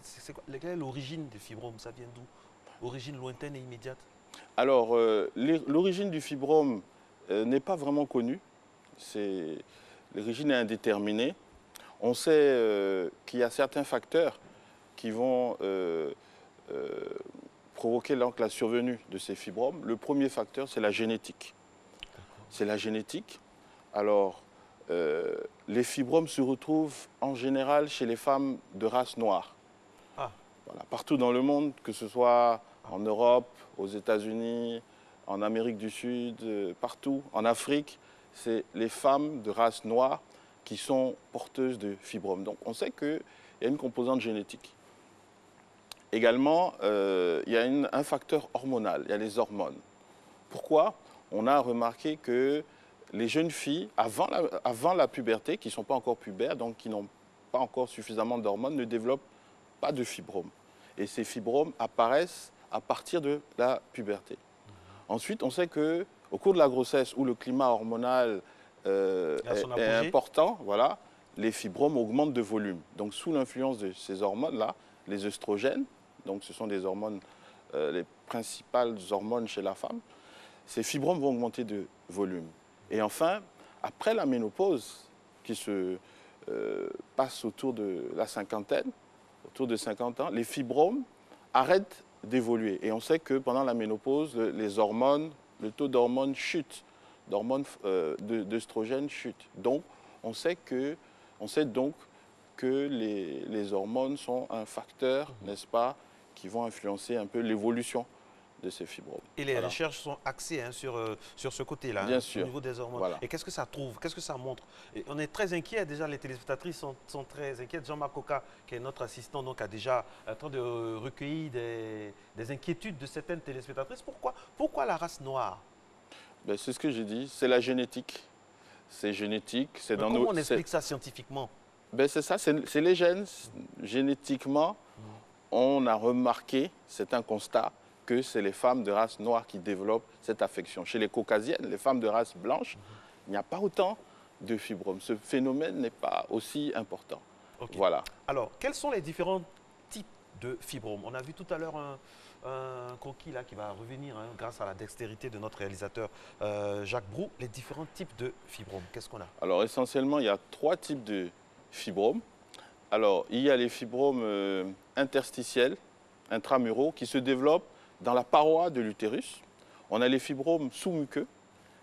est l'origine des fibromes? Ça vient d'où? Origine lointaine et immédiate? Alors, l'origine du fibrome n'est pas vraiment connue. L'origine est indéterminée. On sait qu'il y a certains facteurs qui vont provoquer donc la survenue de ces fibromes. Le premier facteur, c'est la génétique. C'est la génétique. Alors, les fibromes se retrouvent en général chez les femmes de race noire. Ah. Voilà, partout dans le monde, que ce soit en Europe, aux États-Unis, en Amérique du Sud, partout, en Afrique, c'est les femmes de race noire qui sont porteuses de fibromes. Donc on sait qu'il y a une composante génétique. Également, il y a un facteur hormonal, il y a les hormones. Pourquoi? On a remarqué que les jeunes filles, avant la puberté, qui ne sont pas encore pubères, donc qui n'ont pas encore suffisamment d'hormones, ne développent pas de fibromes. Et ces fibromes apparaissent à partir de la puberté. Ensuite, on sait qu'au cours de la grossesse, où le climat hormonal est important, voilà, les fibromes augmentent de volume. Donc, sous l'influence de ces hormones-là, les œstrogènes, donc ce sont des hormones, les principales hormones chez la femme, ces fibromes vont augmenter de volume. Et enfin, après la ménopause, qui se passe autour de la cinquantaine, autour de 50 ans, les fibromes arrêtent d'évoluer. Et on sait que pendant la ménopause, les hormones, le taux d'hormones chute, d'œstrogènes chute. Donc, on sait donc que les hormones sont un facteur, n'est-ce pas, qui vont influencer un peu l'évolution de ces fibromes. Et les recherches sont axées sur ce côté-là, Bien sûr. au niveau des hormones. Voilà. Et qu'est-ce que ça trouve? Qu'est-ce que ça montre? Et on est très inquiets, déjà les téléspectatrices sont très inquiètes. Jean-Marc Coca, qui est notre assistant, donc, a déjà en train de recueillir des inquiétudes de certaines téléspectatrices. Pourquoi la race noire? Ben, c'est ce que j'ai dit, c'est la génétique. C'est génétique. Comment on explique ça scientifiquement? Ben, c'est ça, c'est les gènes. Génétiquement, on a remarqué, c'est un constat, que c'est les femmes de race noire qui développent cette affection. Chez les caucasiennes, les femmes de race blanche, il n'y a pas autant de fibromes. Ce phénomène n'est pas aussi important. Okay. Voilà. Alors, quels sont les différents types de fibromes? On a vu tout à l'heure un croquis là qui va revenir grâce à la dextérité de notre réalisateur Jacques Brou. Les différents types de fibromes, qu'est-ce qu'on a? Alors, essentiellement, il y a 3 types de fibromes. Alors, il y a les fibromes interstitiels, intramuraux, qui se développent dans la paroi de l'utérus. On a les fibromes sous-muqueux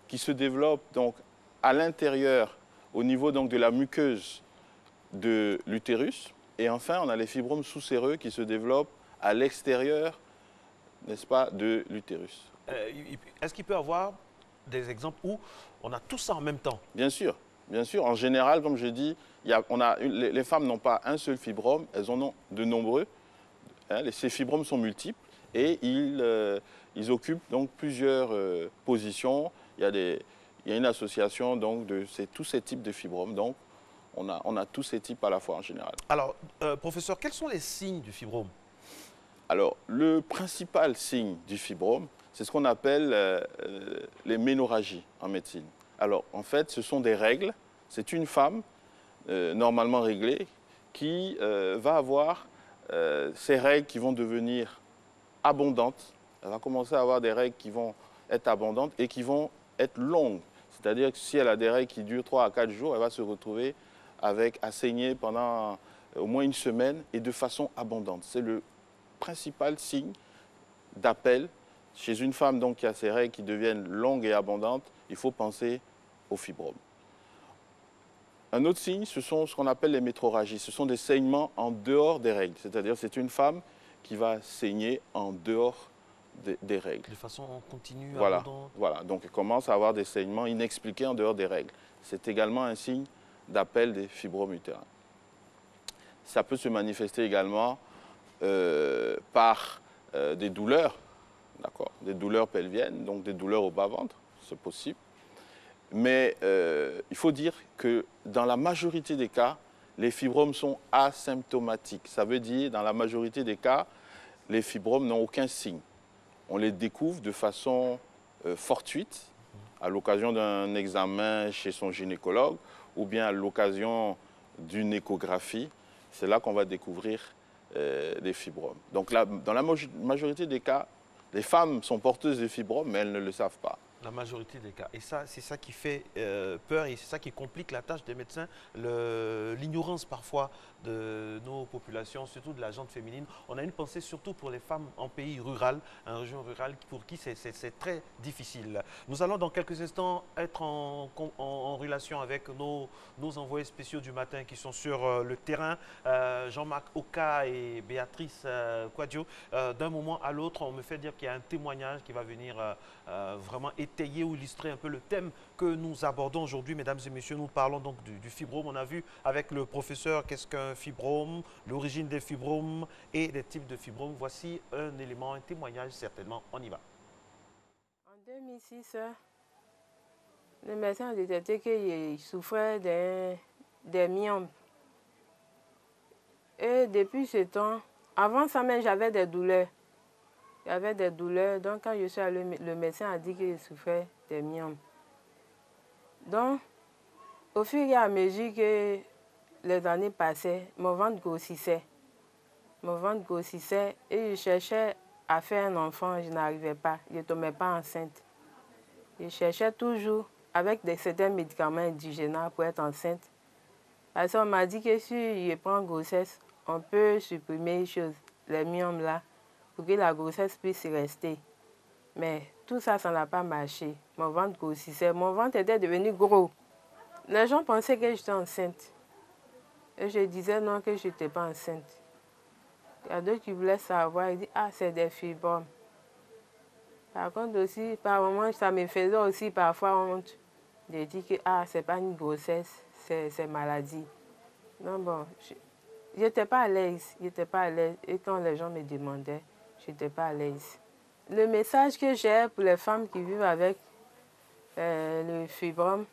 qui se développent donc à l'intérieur, au niveau donc de la muqueuse de l'utérus. Et enfin, on a les fibromes sous-séreux qui se développent à l'extérieur, n'est-ce pas, de l'utérus. Est-ce qu'il peut y avoir des exemples où on a tout ça en même temps? Bien sûr. Bien sûr. En général, comme je dis, les femmes n'ont pas un seul fibrome, elles en ont de nombreux. Ces fibromes sont multiples. Et ils occupent donc plusieurs positions. Il y a une association donc, de tous ces types de fibromes. Donc, on a tous ces types à la fois en général. Alors, professeur, quels sont les signes du fibrome? Alors, le principal signe du fibrome, c'est ce qu'on appelle les ménorrhagies en médecine. Alors, en fait, ce sont des règles. C'est une femme, normalement réglée, qui va avoir ces règles qui vont devenir abondantes. Elle va commencer à avoir des règles qui vont être abondantes et qui vont être longues. C'est-à-dire que si elle a des règles qui durent 3 à 4 jours, elle va se retrouver à saigner pendant au moins une semaine et de façon abondante. C'est le principal signe d'appel. Chez une femme donc, qui a ces règles qui deviennent longues et abondantes, il faut penser au fibrome. Un autre signe, ce sont ce qu'on appelle les métrorragies. Ce sont des saignements en dehors des règles. C'est-à-dire que c'est une femme qui va saigner en dehors des règles. De façon continue, voilà, abondante. voilà, donc elle commence à avoir des saignements inexpliqués en dehors des règles. C'est également un signe d'appel des fibromes utérins. Ça peut se manifester également par des douleurs, d'accord, des douleurs pelviennes, donc des douleurs au bas-ventre, c'est possible. Mais il faut dire que dans la majorité des cas, les fibromes sont asymptomatiques. Ça veut dire, dans la majorité des cas, les fibromes n'ont aucun signe. On les découvre de façon fortuite, à l'occasion d'un examen chez son gynécologue ou bien à l'occasion d'une échographie. C'est là qu'on va découvrir les fibromes. Donc là, dans la majorité des cas, les femmes sont porteuses de fibromes, mais elles ne le savent pas. La majorité des cas. Et ça, c'est ça qui fait peur et c'est ça qui complique la tâche des médecins, l'ignorance parfois de nos populations, surtout de la gente féminine. On a une pensée surtout pour les femmes en pays rural, en région rurale, pour qui c'est très difficile. Nous allons dans quelques instants être en relation avec nos envoyés spéciaux du matin qui sont sur le terrain, Jean-Marc Oka et Béatrice Quadio. D'un moment à l'autre, on me fait dire qu'il y a un témoignage qui va venir vraiment étayer ou illustrer un peu le thème que nous abordons aujourd'hui. Mesdames et messieurs, nous parlons donc du fibrome. On a vu avec le professeur qu'est-ce qu'un fibrome, l'origine des fibromes et des types de fibromes. Voici un élément, un témoignage certainement. On y va. En 2006, le médecin a détecté qu'il souffrait des myomes. Et depuis ce temps, avant ça même, j'avais des douleurs. J'avais des douleurs, donc quand je suis allée, le médecin a dit qu'il souffrait des myomes. Donc, au fur et à mesure que les années passaient, mon ventre grossissait. Mon ventre grossissait et je cherchais à faire un enfant, je n'arrivais pas, je ne tombais pas enceinte. Je cherchais toujours avec certains médicaments indigénats pour être enceinte. Parce qu'on m'a dit que si je prends grossesse, on peut supprimer les choses, les myomes là, pour que la grossesse puisse rester. Mais tout ça, ça n'a pas marché. Mon ventre grossissait. Mon ventre était devenu gros. Les gens pensaient que j'étais enceinte. Et je disais non, que je n'étais pas enceinte. Il y a d'autres qui voulaient savoir. Ils disent, ah, c'est des fibromes. Par contre aussi, par moments, ça me faisait aussi parfois honte de dire que ah, ce n'est pas une grossesse, c'est maladie. Non, bon, je n'étais pas à l'aise. J'étais pas à l'aise. Et quand les gens me demandaient, je n'étais pas à l'aise. Le message que j'ai pour les femmes qui vivent avec le fibrome,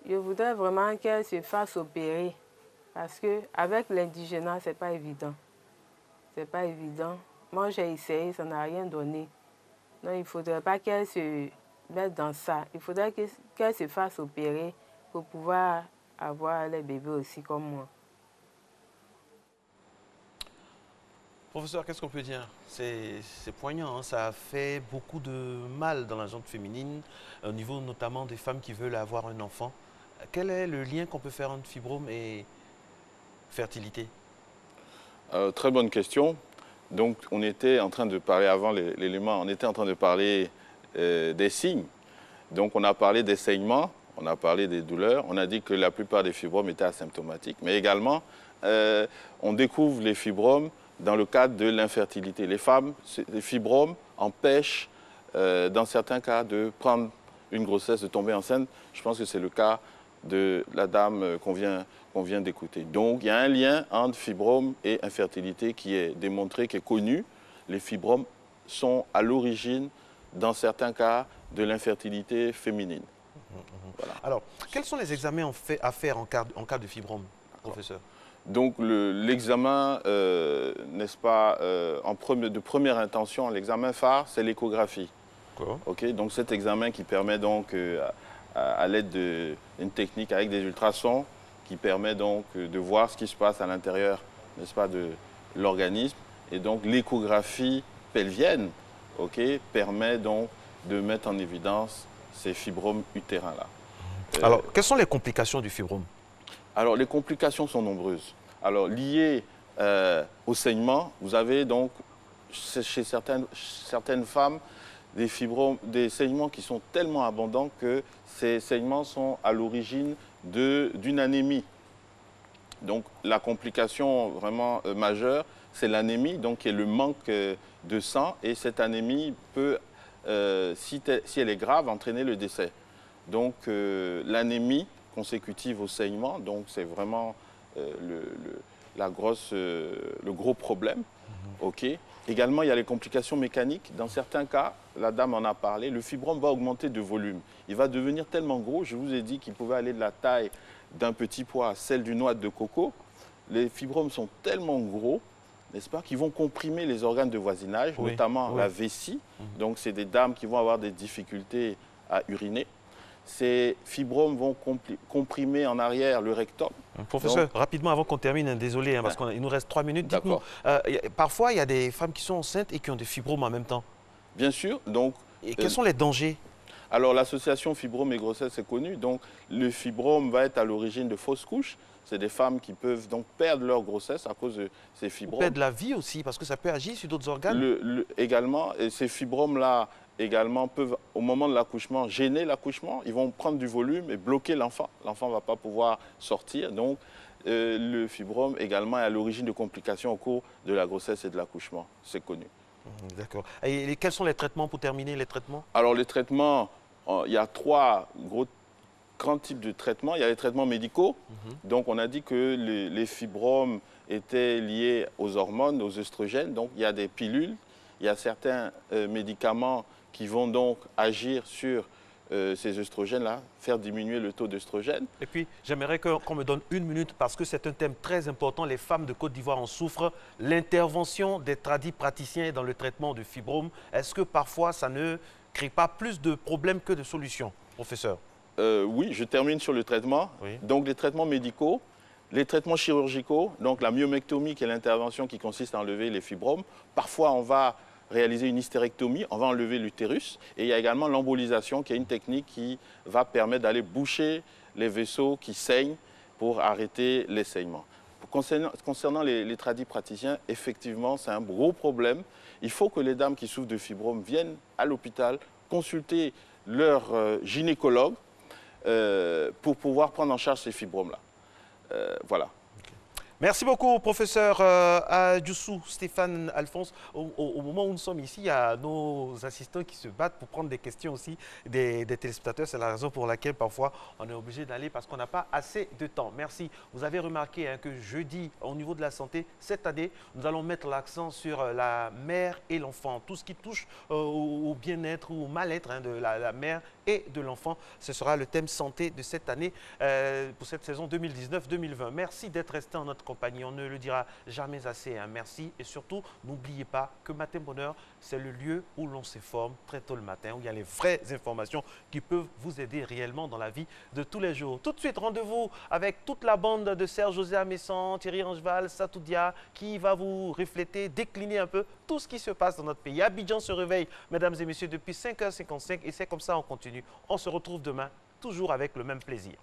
je voudrais vraiment qu'elles se fassent opérer. Parce qu'avec l'indigénat, ce n'est pas évident. Ce n'est pas évident. Moi, j'ai essayé, ça n'a rien donné. Non, il ne faudrait pas qu'elles se mettent dans ça. Il faudrait qu'elles se fassent opérer pour pouvoir avoir les bébés aussi comme moi. Professeur, qu'est-ce qu'on peut dire? C'est poignant, hein? Ça fait beaucoup de mal dans la gente féminine, au niveau notamment des femmes qui veulent avoir un enfant. Quel est le lien qu'on peut faire entre fibrome et fertilité? Très bonne question. Donc, on était en train de parler avant l'élément, on était en train de parler des signes. Donc, on a parlé des saignements, on a parlé des douleurs, on a dit que la plupart des fibromes étaient asymptomatiques. Mais également, on découvre les fibromes dans le cadre de l'infertilité. Les femmes, les fibromes empêchent, dans certains cas, de prendre une grossesse, de tomber enceinte. Je pense que c'est le cas de la dame qu'on vient d'écouter. Donc, il y a un lien entre fibrome et infertilité qui est démontré, qui est connu. Les fibromes sont à l'origine, dans certains cas, de l'infertilité féminine. Voilà. Alors, quels sont les examens à faire en cas de fibrome, professeur? Donc, l'examen, n'est-ce pas, de première intention, l'examen phare, c'est l'échographie. Okay, donc, cet examen qui permet donc, à l'aide d'une technique avec des ultrasons, qui permet donc de voir ce qui se passe à l'intérieur, n'est-ce pas, de l'organisme. Et donc, l'échographie pelvienne, permet donc de mettre en évidence ces fibromes utérins-là. Alors, quelles sont les complications du fibrome? Alors, les complications sont nombreuses. Alors, liées au saignement, vous avez donc, chez certaines femmes, des saignements qui sont tellement abondants que ces saignements sont à l'origine d'une anémie. Donc, la complication vraiment majeure, c'est l'anémie, donc qui est le manque de sang. Et cette anémie peut, si elle est grave, entraîner le décès. Donc, l'anémie consécutive au saignement, donc c'est vraiment le gros problème. Également, il y a les complications mécaniques. Dans certains cas, la dame en a parlé, le fibrome va augmenter de volume. Il va devenir tellement gros, je vous ai dit qu'il pouvait aller de la taille d'un petit pois à celle d'une noix de coco, les fibromes sont tellement gros, n'est-ce pas, qu'ils vont comprimer les organes de voisinage, notamment la vessie. Donc, c'est des dames qui vont avoir des difficultés à uriner. Ces fibromes vont comprimer en arrière le rectum. Professeur, rapidement avant qu'on termine, désolé, parce qu'il nous reste 3 minutes. Dites-nous, parfois, il y a des femmes qui sont enceintes et qui ont des fibromes en même temps. Bien sûr. Donc, et quels sont les dangers? Alors, l'association fibrome et grossesse est connue. Donc, le fibrome va être à l'origine de fausses couches. C'est des femmes qui peuvent donc perdre leur grossesse à cause de ces fibromes. Perdre la vie aussi, parce que ça peut agir sur d'autres organes. Également, et ces fibromes-là également peuvent, au moment de l'accouchement, gêner l'accouchement. Ils vont prendre du volume et bloquer l'enfant. L'enfant ne va pas pouvoir sortir. Donc, le fibrome également est à l'origine de complications au cours de la grossesse et de l'accouchement. C'est connu. D'accord. Et quels sont les traitements, pour terminer, les traitements? Alors, les traitements, il y a 3 grands types de traitements. Il y a les traitements médicaux. Donc, on a dit que les fibromes étaient liés aux hormones, aux œstrogènes. Donc, il y a des pilules. Il y a certains médicaments qui vont donc agir sur ces œstrogènes-là, faire diminuer le taux d'œstrogène. Et puis, j'aimerais qu'on me donne 1 minute parce que c'est un thème très important. Les femmes de Côte d'Ivoire en souffrent. L'intervention des praticiens dans le traitement de fibromes, est-ce que parfois ça ne crée pas plus de problèmes que de solutions, professeur? Oui, je termine sur le traitement. Donc, les traitements médicaux, les traitements chirurgicaux, donc la myomectomie qui est l'intervention qui consiste à enlever les fibromes. Parfois, on va réaliser une hystérectomie, on va enlever l'utérus. Et il y a également l'embolisation qui est une technique qui va permettre d'aller boucher les vaisseaux qui saignent pour arrêter les saignements. Concernant les praticiens, effectivement, c'est un gros problème. Il faut que les dames qui souffrent de fibromes viennent à l'hôpital consulter leur gynécologue pour pouvoir prendre en charge ces fibromes-là. Voilà. Merci beaucoup, professeur Adjoussou Stéphane Alphonse. Au moment où nous sommes ici, il y a nos assistants qui se battent pour prendre des questions aussi des téléspectateurs. C'est la raison pour laquelle parfois on est obligé d'aller parce qu'on n'a pas assez de temps. Merci. Vous avez remarqué que jeudi, au niveau de la santé, cette année, nous allons mettre l'accent sur la mère et l'enfant. Tout ce qui touche au bien-être ou au mal-être de la mère et de l'enfant. Ce sera le thème santé de cette année pour cette saison 2019-2020. Merci d'être resté en notre compagnie. On ne le dira jamais assez. Merci. Et surtout, n'oubliez pas que Matin Bonheur, c'est le lieu où l'on s'informe très tôt le matin, où il y a les vraies informations qui peuvent vous aider réellement dans la vie de tous les jours. Tout de suite, rendez-vous avec toute la bande de Serge-José Amessan, Thierry Rangeval, Satoudia, qui va vous refléter, décliner un peu tout ce qui se passe dans notre pays. Abidjan se réveille, mesdames et messieurs, depuis 5h55 et c'est comme ça on continue. On se retrouve demain, toujours avec le même plaisir.